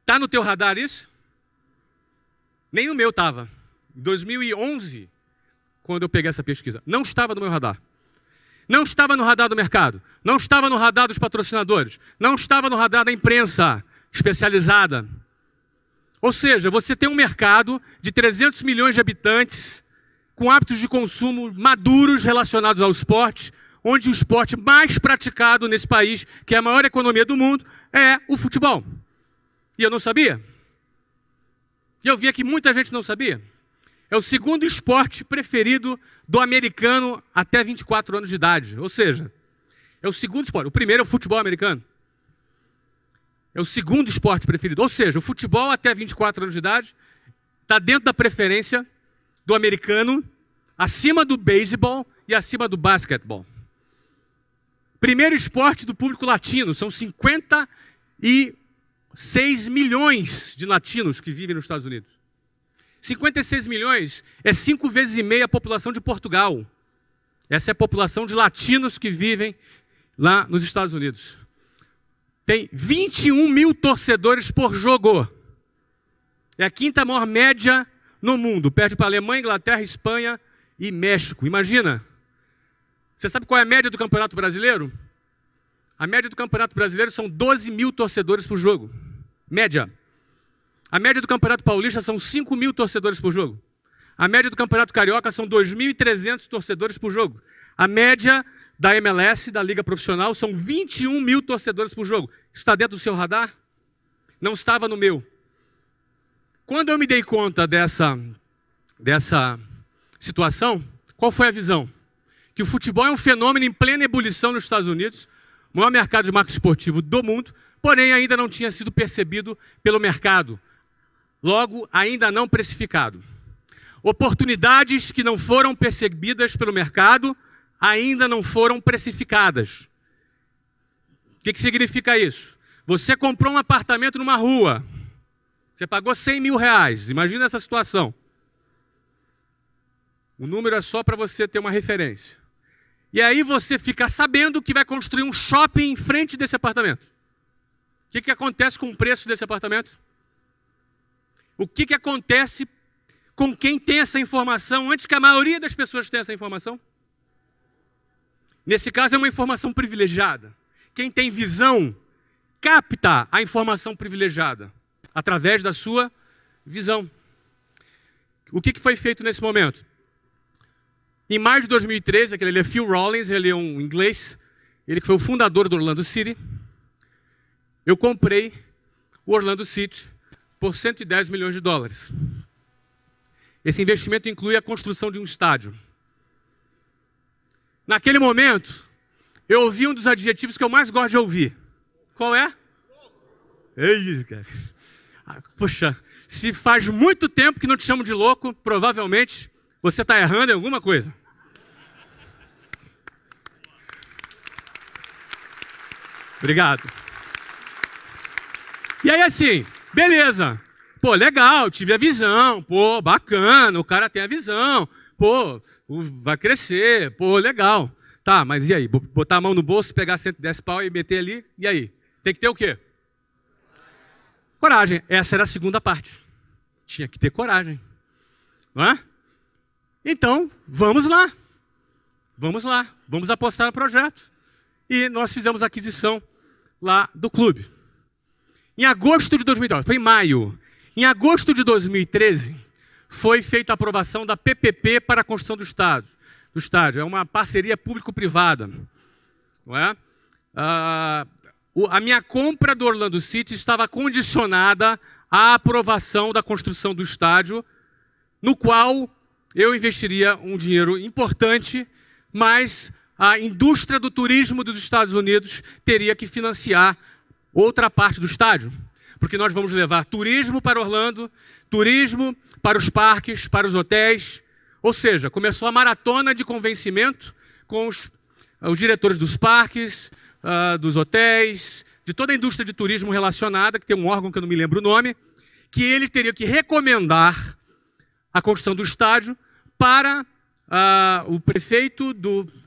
[SPEAKER 2] Está no teu radar isso? Nem no meu estava. Em 2011, quando eu peguei essa pesquisa, não estava no meu radar. Não estava no radar do mercado. Não estava no radar dos patrocinadores. Não estava no radar da imprensa especializada. Ou seja, você tem um mercado de 300 milhões de habitantes com hábitos de consumo maduros relacionados ao esporte, onde o esporte mais praticado nesse país, que é a maior economia do mundo, é o futebol. E eu não sabia. E eu via que muita gente não sabia. É o segundo esporte preferido do americano até 24 anos de idade. Ou seja, é o segundo esporte. O primeiro é o futebol americano. É o segundo esporte preferido. Ou seja, o futebol até 24 anos de idade está dentro da preferência do americano, acima do beisebol e acima do basquetebol. Primeiro esporte do público latino. São 56 milhões de latinos que vivem nos Estados Unidos. 56 milhões é 5,5 vezes a população de Portugal. Essa é a população de latinos que vivem lá nos Estados Unidos. Tem 21 mil torcedores por jogo. É a quinta maior média no mundo. Perde para a Alemanha, Inglaterra, Espanha e México. Imagina. Você sabe qual é a média do Campeonato Brasileiro? A média do Campeonato Brasileiro são 12 mil torcedores por jogo. Média. A média do Campeonato Paulista são 5 mil torcedores por jogo. A média do Campeonato Carioca são 2.300 torcedores por jogo. A média da MLS, da Liga Profissional, são 21 mil torcedores por jogo. Isso está dentro do seu radar? Não estava no meu. Quando eu me dei conta dessa situação, qual foi a visão? Que o futebol é um fenômeno em plena ebulição nos Estados Unidos, o maior mercado de marketing esportivo do mundo, porém ainda não tinha sido percebido pelo mercado. Logo, ainda não precificado. Oportunidades que não foram percebidas pelo mercado ainda não foram precificadas. O que significa isso? Você comprou um apartamento numa rua. Você pagou 100 mil reais. Imagina essa situação. O número é só para você ter uma referência. E aí você fica sabendo que vai construir um shopping em frente desse apartamento. O que acontece com o preço desse apartamento? O que acontece com quem tem essa informação antes que a maioria das pessoas tenha essa informação? Nesse caso é uma informação privilegiada. Quem tem visão capta a informação privilegiada através da sua visão. O que foi feito nesse momento? Em maio de 2013, aquele é Phil Rollins, ele é um inglês, ele que foi o fundador do Orlando City. Eu comprei o Orlando City por 110 milhões de dólares. Esse investimento inclui a construção de um estádio. Naquele momento, eu ouvi um dos adjetivos que eu mais gosto de ouvir. Qual é? Ei, cara. Poxa, se faz muito tempo que não te chamo de louco, provavelmente você está errando em alguma coisa. Obrigado. E aí assim, beleza. Pô, legal, tive a visão. Pô, bacana, o cara tem a visão. Pô, vai crescer. Pô, legal. Tá, mas e aí? Botar a mão no bolso, pegar 110 pau e meter ali, e aí? Tem que ter o quê? Coragem. Essa era a segunda parte. Tinha que ter coragem. Não é? Então, vamos lá. Vamos lá. Vamos apostar no projeto. E nós fizemos a aquisição lá do clube. Em agosto de 2012, foi em maio. Em agosto de 2013, foi feita a aprovação da PPP para a construção do estádio. É uma parceria público-privada. Não é? A minha compra do Orlando City estava condicionada à aprovação da construção do estádio, no qual eu investiria um dinheiro importante, mas a indústria do turismo dos Estados Unidos teria que financiar outra parte do estádio, porque nós vamos levar turismo para Orlando, turismo para os parques, para os hotéis. Ou seja, começou a maratona de convencimento com os diretores dos parques, dos hotéis, de toda a indústria de turismo relacionada, que tem um órgão que eu não me lembro o nome, que ele teria que recomendar a construção do estádio para o prefeito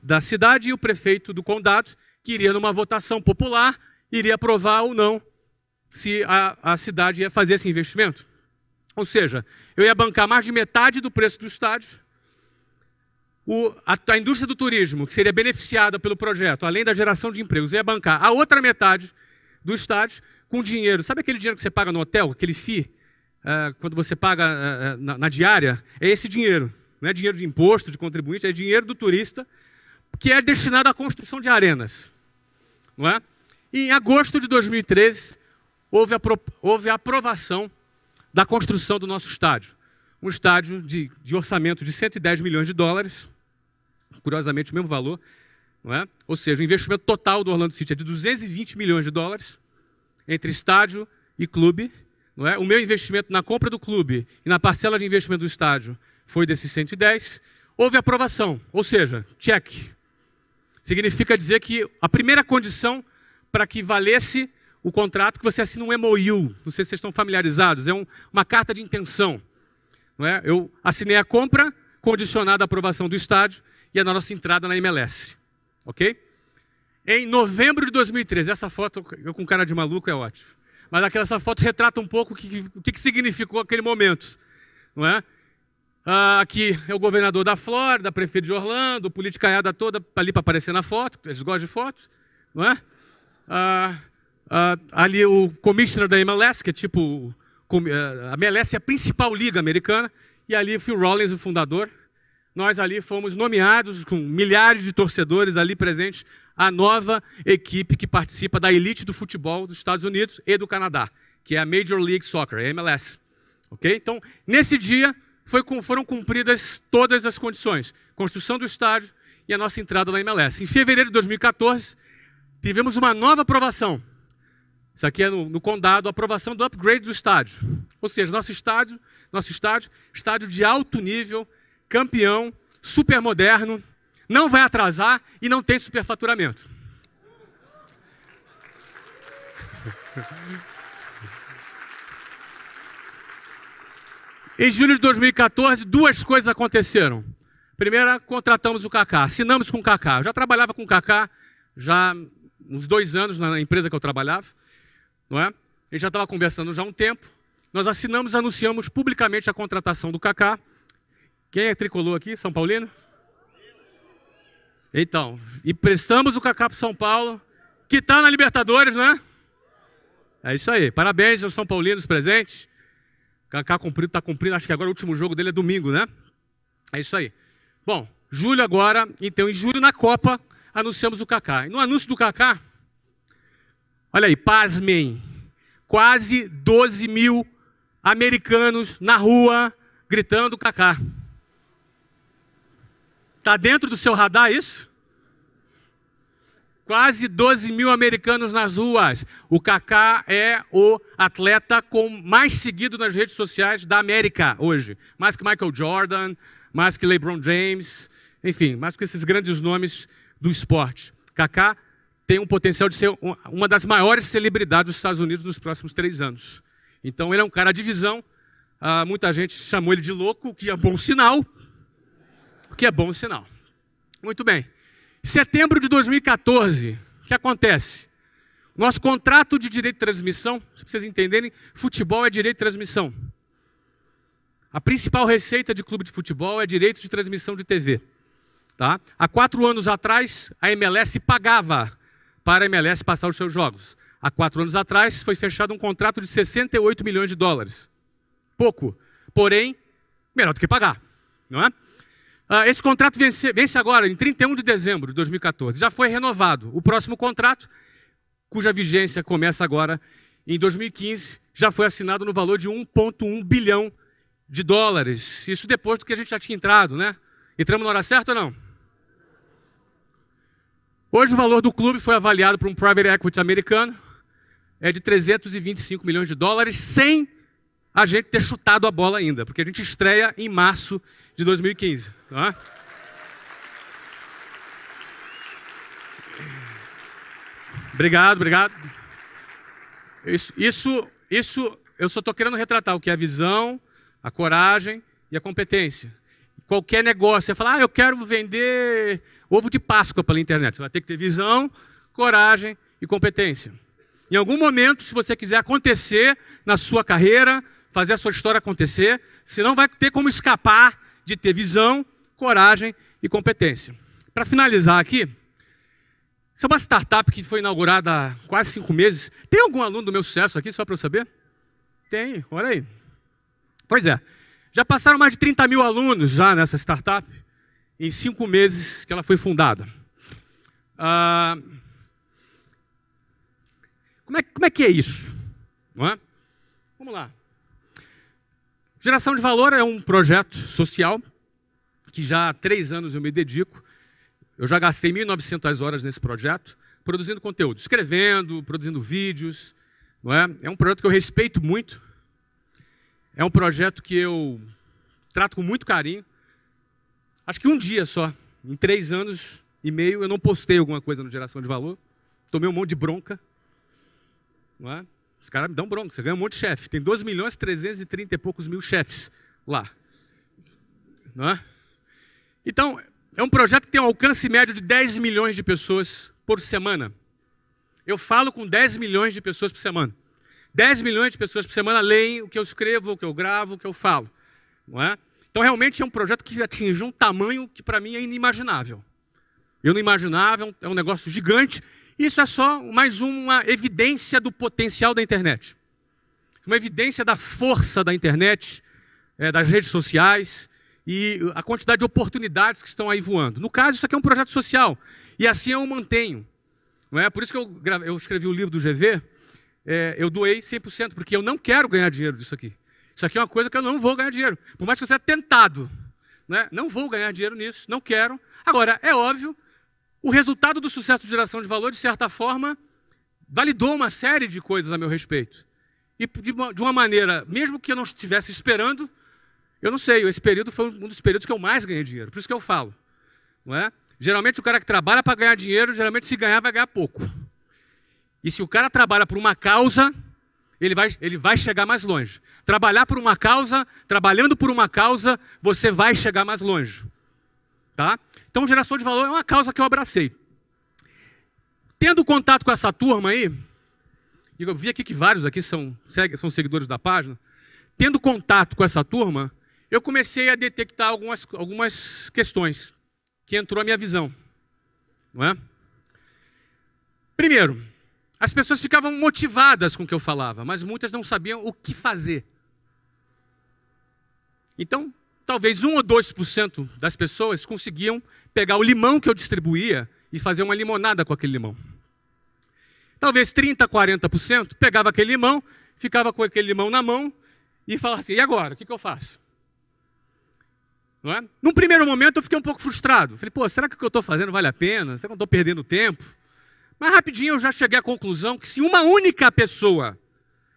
[SPEAKER 2] da cidade e o prefeito do condado, que iria numa votação popular, iria aprovar ou não se a cidade ia fazer esse investimento. Ou seja, eu ia bancar mais de metade do preço do estádio. A indústria do turismo, que seria beneficiada pelo projeto, além da geração de empregos, ia bancar a outra metade do estádio com dinheiro. Sabe aquele dinheiro que você paga no hotel, aquele FII, quando você paga na diária? É esse dinheiro. Não é dinheiro de imposto, de contribuinte, é dinheiro do turista, que é destinado à construção de arenas. Não é? E em agosto de 2013, houve a aprovação da construção do nosso estádio. Um estádio de orçamento de 110 milhões de dólares, curiosamente o mesmo valor, não é? Ou seja, o investimento total do Orlando City é de 220 milhões de dólares, entre estádio e clube. Não é? O meu investimento na compra do clube e na parcela de investimento do estádio foi desses 110. Houve aprovação, ou seja, check. Significa dizer que a primeira condição para que valesse o contrato, que você assina um MOU, não sei se vocês estão familiarizados, é uma carta de intenção. Não é? Eu assinei a compra condicionada à aprovação do estádio e a nossa entrada na MLS. Ok? Em novembro de 2013, essa foto, eu com cara de maluco, é ótimo. Mas essa foto retrata um pouco o que significou aquele momento. Não é? Aqui é o governador da Flórida, prefeito de Orlando, politicaiada toda ali para aparecer na foto, eles gostam de fotos. Não é? Ali o commissioner da MLS, que é tipo... A MLS é a principal liga americana, e ali o Phil Rawlins, o fundador. Nós ali fomos nomeados, com milhares de torcedores ali presentes, a nova equipe que participa da elite do futebol dos Estados Unidos e do Canadá, que é a Major League Soccer, a MLS. Okay? Então, nesse dia, foram cumpridas todas as condições. Construção do estádio e a nossa entrada na MLS. Em fevereiro de 2014, tivemos uma nova aprovação. Isso aqui é no condado, a aprovação do upgrade do estádio. Ou seja, nosso estádio, estádio de alto nível, campeão, super moderno, não vai atrasar e não tem superfaturamento. Em julho de 2014, duas coisas aconteceram. Primeira, contratamos o Kaká, assinamos com o Kaká. Eu já trabalhava com o Kaká, já uns 2 anos na empresa que eu trabalhava. Não é? Ele já estava conversando já há um tempo. Nós anunciamos publicamente a contratação do Kaká. Quem é tricolor aqui? São Paulino? Então, emprestamos o Kaká para o São Paulo, que está na Libertadores, não é? É isso aí. Parabéns aos São Paulinos presentes. Kaká está cumprindo, acho que agora o último jogo dele é domingo, né? É isso aí. Bom, julho agora, então em julho na Copa, anunciamos o Kaká. E no anúncio do Kaká, olha aí, pasmem, quase 12 mil americanos na rua gritando Kaká. Está dentro do seu radar isso? Quase 12 mil americanos nas ruas. O Kaká é o atleta mais seguido nas redes sociais da América hoje. Mais que Michael Jordan, mais que LeBron James, enfim, mais que esses grandes nomes do esporte. Kaká tem um potencial de ser uma das maiores celebridades dos Estados Unidos nos próximos 3 anos. Então ele é um cara de visão. Muita gente chamou ele de louco, o que é bom sinal. O que é bom sinal. Muito bem. Setembro de 2014, o que acontece? Nosso contrato de direito de transmissão, se vocês entenderem, futebol é direito de transmissão. A principal receita de clube de futebol é direito de transmissão de TV. Tá? Há 4 anos atrás, a MLS pagava para a MLS passar os seus jogos. Há 4 anos atrás, foi fechado um contrato de 68 milhões de dólares. Pouco. Porém, melhor do que pagar, não é? Esse contrato vence agora, em 31 de dezembro de 2014. Já foi renovado. O próximo contrato, cuja vigência começa agora em 2015, já foi assinado no valor de 1,1 bilhão de dólares. Isso depois do que a gente já tinha entrado, né? Entramos na hora certa ou não? Hoje o valor do clube foi avaliado por um private equity americano, é de 325 milhões de dólares, sem a gente ter chutado a bola ainda, porque a gente estreia em março de 2015. Tá? Obrigado. Isso eu só estou querendo retratar o que é a visão, a coragem e a competência. Qualquer negócio, você fala, eu quero vender ovo de Páscoa pela internet. Você vai ter que ter visão, coragem e competência. Em algum momento, se você quiser acontecer na sua carreira, fazer a sua história acontecer, você não vai ter como escapar de ter visão, coragem e competência. Para finalizar aqui, isso é uma startup que foi inaugurada há quase 5 meses. Tem algum aluno do meu sucesso aqui, só para eu saber? Tem, olha aí. Pois é, já passaram mais de 30 mil alunos já nessa startup, em 5 meses que ela foi fundada. Como é que é isso? Não é? Vamos lá. Geração de Valor é um projeto social que já há 3 anos eu me dedico. Eu já gastei 1.900 horas nesse projeto, produzindo conteúdo, escrevendo, produzindo vídeos. Não é? É um projeto que eu respeito muito. É um projeto que eu trato com muito carinho. Acho que um dia só, em 3 anos e meio, eu não postei alguma coisa no Geração de Valor. Tomei um monte de bronca. Não é? Os caras me dão bronca, você ganha um monte de chefe. Tem 2.330 e poucos mil chefes lá. Não é? Então, é um projeto que tem um alcance médio de 10 milhões de pessoas por semana. Eu falo com 10 milhões de pessoas por semana. 10 milhões de pessoas por semana leem o que eu escrevo, o que eu gravo, o que eu falo. Não é? Então, realmente é um projeto que atinge um tamanho que para mim é inimaginável. Eu não imaginava, é um negócio gigante. Isso é só mais uma evidência do potencial da internet. Uma evidência da força da internet, das redes sociais e a quantidade de oportunidades que estão aí voando. No caso, isso aqui é um projeto social. E assim eu o mantenho. Não é? Por isso que eu escrevi o livro do GV, eu doei 100%, porque eu não quero ganhar dinheiro disso aqui. Isso aqui é uma coisa que eu não vou ganhar dinheiro. Por mais que eu seja tentado. Né? Não vou ganhar dinheiro nisso, não quero. Agora, é óbvio, o resultado do sucesso de Geração de Valor, de certa forma, validou uma série de coisas a meu respeito. E de uma maneira, mesmo que eu não estivesse esperando, eu não sei, esse período foi um dos períodos que eu mais ganhei dinheiro. Por isso que eu falo. Não é? Geralmente o cara que trabalha para ganhar dinheiro, geralmente se ganhar, vai ganhar pouco. E se o cara trabalha por uma causa, ele vai chegar mais longe. Trabalhar por uma causa, trabalhando por uma causa, você vai chegar mais longe. Tá? Então, Geração de Valor é uma causa que eu abracei. Tendo contato com essa turma aí, e eu vi aqui que vários aqui são seguidores da página, tendo contato com essa turma, eu comecei a detectar algumas questões que entrou a minha visão. Não é? Primeiro, as pessoas ficavam motivadas com o que eu falava, mas muitas não sabiam o que fazer. Então, talvez 1 ou 2% das pessoas conseguiam pegar o limão que eu distribuía e fazer uma limonada com aquele limão. Talvez 30%, 40% pegava aquele limão, ficava com aquele limão na mão e falava assim, e agora? O que eu faço? Não é? Num primeiro momento eu fiquei um pouco frustrado. Falei, pô, será que o que eu estou fazendo vale a pena? Será que eu estou perdendo tempo? Mas rapidinho eu já cheguei à conclusão que se uma única pessoa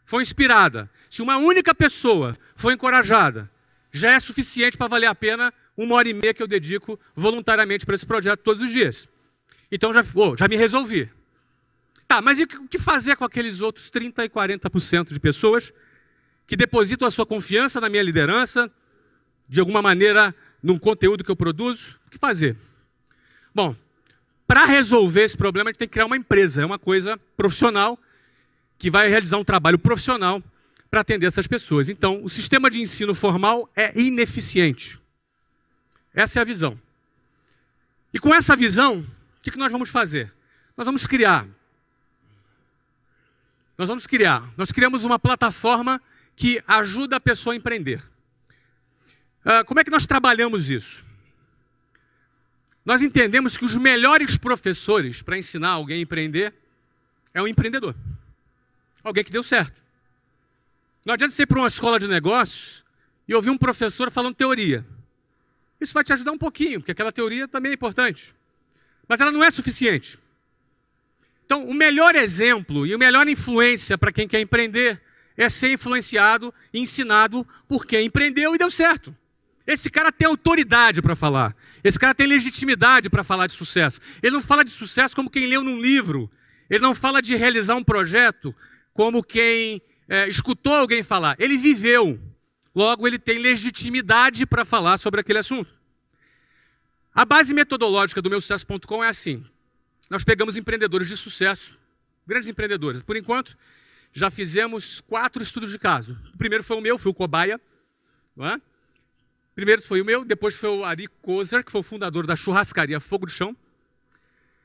[SPEAKER 2] foi inspirada, se uma única pessoa foi encorajada, já é suficiente para valer a pena 1h30 que eu dedico voluntariamente para esse projeto todos os dias. Então já me resolvi. Tá, mas e o que fazer com aqueles outros 30% e 40% de pessoas que depositam a sua confiança na minha liderança, de alguma maneira, num conteúdo que eu produzo? O que fazer? Bom, para resolver esse problema, a gente tem que criar uma empresa, é uma coisa profissional, que vai realizar um trabalho profissional para atender essas pessoas. Então, o sistema de ensino formal é ineficiente. Essa é a visão. E com essa visão, o que nós vamos fazer? Nós criamos uma plataforma que ajuda a pessoa a empreender. Como é que nós trabalhamos isso? Nós entendemos que os melhores professores para ensinar alguém a empreender é um empreendedor. Alguém que deu certo. Não adianta você ir para uma escola de negócios e ouvir um professor falando teoria. Isso vai te ajudar um pouquinho, porque aquela teoria também é importante. Mas ela não é suficiente. Então, o melhor exemplo e a melhor influência para quem quer empreender é ser influenciado e ensinado por quem empreendeu e deu certo. Esse cara tem autoridade para falar. Esse cara tem legitimidade para falar de sucesso. Ele não fala de sucesso como quem leu num livro. Ele não fala de realizar um projeto como quem escutou alguém falar. Ele viveu. Logo, ele tem legitimidade para falar sobre aquele assunto. A base metodológica do meusucesso.com é assim. Nós pegamos empreendedores de sucesso, grandes empreendedores. Por enquanto, já fizemos 4 estudos de caso. O primeiro foi o meu, foi o Cobaia. Não é? Primeiro foi o meu, depois foi o Ari Kozer, que foi o fundador da churrascaria Fogo do Chão.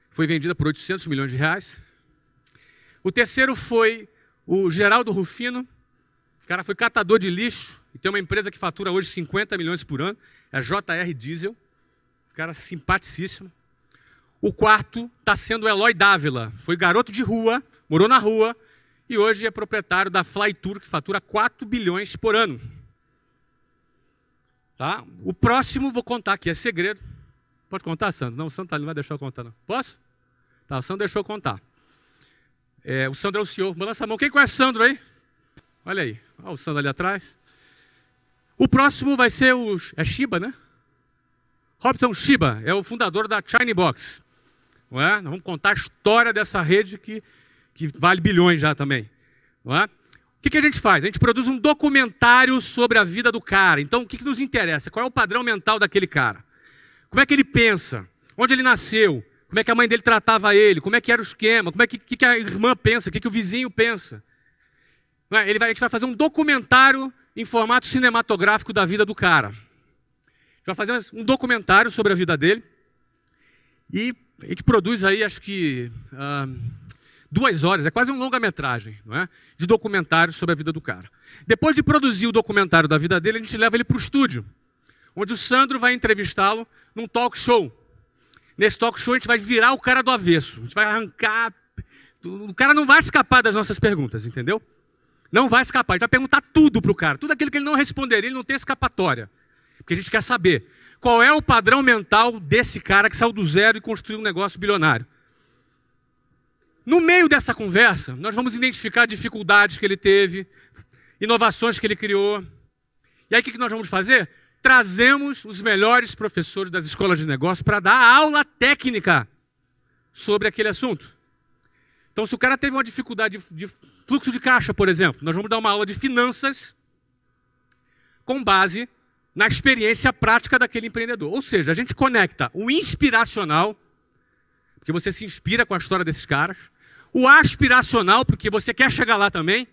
[SPEAKER 2] Foi vendida por 800 milhões de reais. O terceiro foi o Geraldo Rufino. O cara foi catador de lixo e tem uma empresa que fatura hoje 50 milhões por ano. É a JR Diesel. O cara simpaticíssimo. O quarto está sendo o Eloy Dávila. Foi garoto de rua, morou na rua e hoje é proprietário da Flytour, que fatura 4 bilhões por ano. Tá? O próximo vou contar aqui, é segredo. Pode contar, Sandro? Não, o Sandro não vai deixar eu contar, não. Posso? Tá, o Sandro deixou eu contar. O Sandro é o CEO. Balança a mão. Quem conhece o Sandro aí? Olha aí. Olha o Sandro ali atrás. O próximo vai ser o... É Shiba, né? Robson Shiba é o fundador da China Box. Não é? Nós vamos contar a história dessa rede que vale bilhões já também. Não é? O que a gente faz? A gente produz um documentário sobre a vida do cara. Então, o que nos interessa? Qual é o padrão mental daquele cara? Como é que ele pensa? Onde ele nasceu? Como é que a mãe dele tratava ele? Como é que era o esquema? Como é que a irmã pensa? O que o vizinho pensa? A gente vai fazer um documentário em formato cinematográfico da vida do cara. A gente vai fazer um documentário sobre a vida dele. E a gente produz aí, acho que... 2 horas, é quase um longa-metragem, não é? De documentário sobre a vida do cara. Depois de produzir o documentário da vida dele, a gente leva ele para o estúdio, onde o Sandro vai entrevistá-lo num talk show. Nesse talk show a gente vai virar o cara do avesso, a gente vai arrancar... O cara não vai escapar das nossas perguntas, entendeu? Não vai escapar, a gente vai perguntar tudo para o cara, tudo aquilo que ele não responderia, ele não tem escapatória. Porque a gente quer saber qual é o padrão mental desse cara que saiu do zero e construiu um negócio bilionário. No meio dessa conversa, nós vamos identificar dificuldades que ele teve, inovações que ele criou. E aí o que nós vamos fazer? Trazemos os melhores professores das escolas de negócio para dar aula técnica sobre aquele assunto. Então, se o cara teve uma dificuldade de fluxo de caixa, por exemplo, nós vamos dar uma aula de finanças com base na experiência prática daquele empreendedor. Ou seja, a gente conecta o inspiracional, porque você se inspira com a história desses caras, o aspiracional, porque você quer chegar lá também,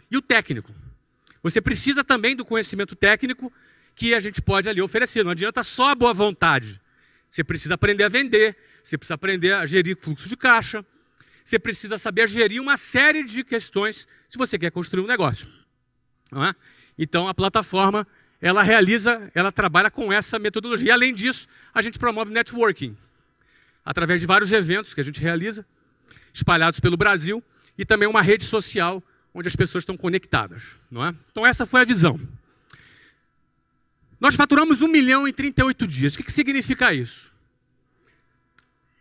[SPEAKER 2] e o técnico. Você precisa também do conhecimento técnico que a gente pode ali oferecer. Não adianta só a boa vontade. Você precisa aprender a vender, você precisa aprender a gerir fluxo de caixa, você precisa saber gerir uma série de questões se você quer construir um negócio. Não é? Então, a plataforma, ela trabalha com essa metodologia. E, além disso, a gente promove networking, através de vários eventos que a gente realiza, espalhados pelo Brasil, e também uma rede social onde as pessoas estão conectadas. Não é? Então, essa foi a visão. Nós faturamos 1 milhão em 38 dias. O que significa isso?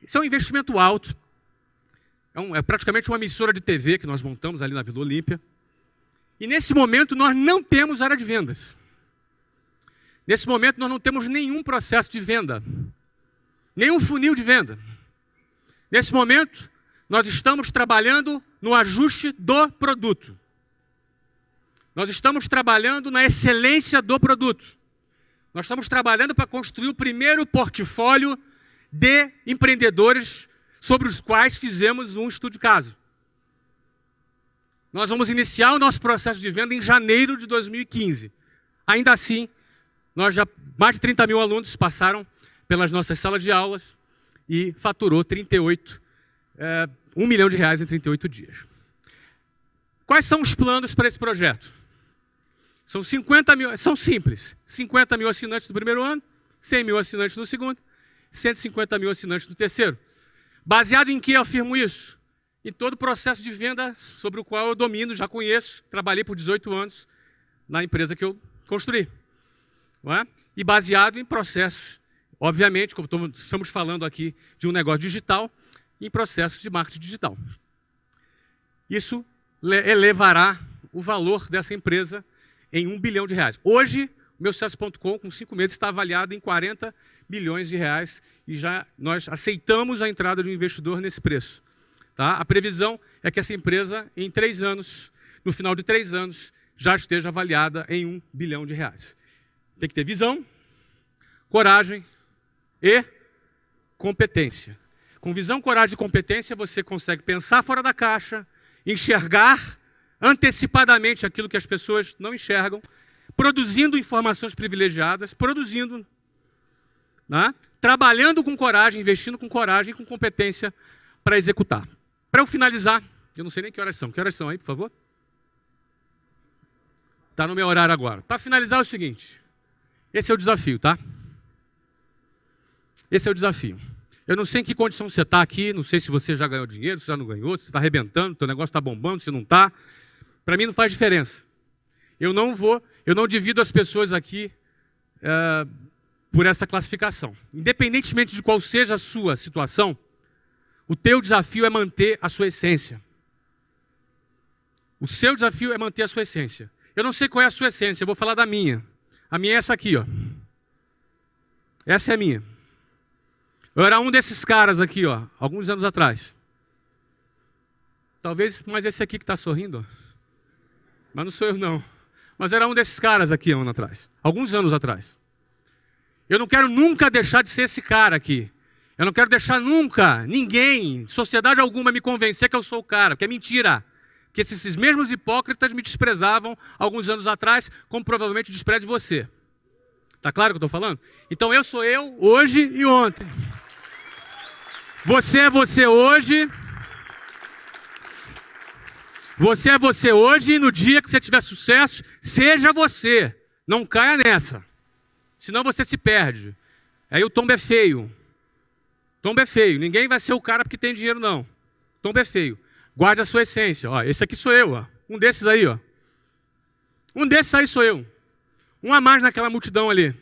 [SPEAKER 2] Isso é um investimento alto. É praticamente uma emissora de TV que nós montamos ali na Vila Olímpia. E nesse momento nós não temos área de vendas. Nesse momento nós não temos nenhum processo de venda. Nenhum funil de venda. Nesse momento nós estamos trabalhando no ajuste do produto. Nós estamos trabalhando na excelência do produto. Nós estamos trabalhando para construir o primeiro portfólio de empreendedores sobre os quais fizemos um estudo de caso. Nós vamos iniciar o nosso processo de venda em janeiro de 2015. Ainda assim, mais de 30 mil alunos passaram pelas nossas salas de aulas e faturou 1 milhão de reais em 38 dias. Quais são os planos para esse projeto? São 50 mil, são simples. 50 mil assinantes no primeiro ano, 100 mil assinantes no segundo, 150 mil assinantes no terceiro. Baseado em que eu afirmo isso? Em todo o processo de venda sobre o qual eu domino, já conheço, trabalhei por 18 anos na empresa que eu construí. Não é? E baseado em processos, obviamente, como estamos falando aqui de um negócio digital, em processos de marketing digital. Isso elevará o valor dessa empresa em R$1 bilhão. Hoje, o meu sucesso.com, com 5 meses, está avaliado em 40 milhões de reais e já nós aceitamos a entrada de um investidor nesse preço. Tá? A previsão é que essa empresa, em 3 anos, no final de 3 anos, já esteja avaliada em R$1 bilhão. Tem que ter visão, coragem e competência. Com visão, coragem e competência, você consegue pensar fora da caixa, enxergar antecipadamente aquilo que as pessoas não enxergam, produzindo informações privilegiadas, né? Trabalhando com coragem, investindo com coragem e com competência para executar. Para eu finalizar, eu não sei nem que horas são. Que horas são aí, por favor? Está no meu horário agora. Para finalizar é o seguinte, esse é o desafio, tá? Esse é o desafio. Eu não sei em que condição você está aqui, não sei se você já ganhou dinheiro, se já não ganhou, se está arrebentando, se o negócio está bombando, se não está. Para mim não faz diferença. Eu não divido as pessoas aqui por essa classificação. Independentemente de qual seja a sua situação, o teu desafio é manter a sua essência. O seu desafio é manter a sua essência. Eu não sei qual é a sua essência, eu vou falar da minha. A minha é essa aqui, ó. Essa é a minha. Eu era um desses caras aqui, ó, alguns anos atrás. Talvez, mas esse aqui que está sorrindo, ó. Mas não sou eu, não. Mas era um desses caras aqui, um ano atrás. Alguns anos atrás. Eu não quero nunca deixar de ser esse cara aqui. Eu não quero deixar nunca, ninguém, sociedade alguma, me convencer que eu sou o cara, que é mentira. Que esses mesmos hipócritas me desprezavam alguns anos atrás, como provavelmente despreze você. Tá claro o que eu estou falando? Então eu sou eu, hoje e ontem. Você é você hoje. Você é você hoje e no dia que você tiver sucesso, seja você. Não caia nessa. Senão você se perde. Aí o tombo é feio. Tombo é feio. Ninguém vai ser o cara porque tem dinheiro, não. Tombo é feio. Guarde a sua essência. Ó, esse aqui sou eu. Ó. Um desses aí. Ó. Um desses aí sou eu. Um a mais naquela multidão ali.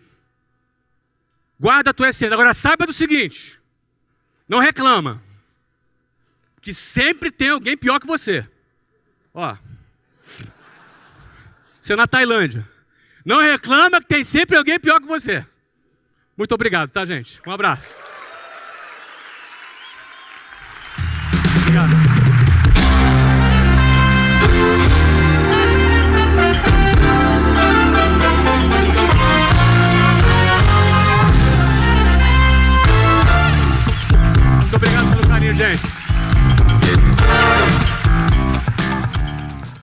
[SPEAKER 2] Guarda a tua essência. Agora saiba do seguinte. Não reclama. Que sempre tem alguém pior que você. Ó. Você é na Tailândia. Não reclama que tem sempre alguém pior que você. Muito obrigado, tá, gente? Um abraço. Obrigado. Muito obrigado pelo carinho, gente.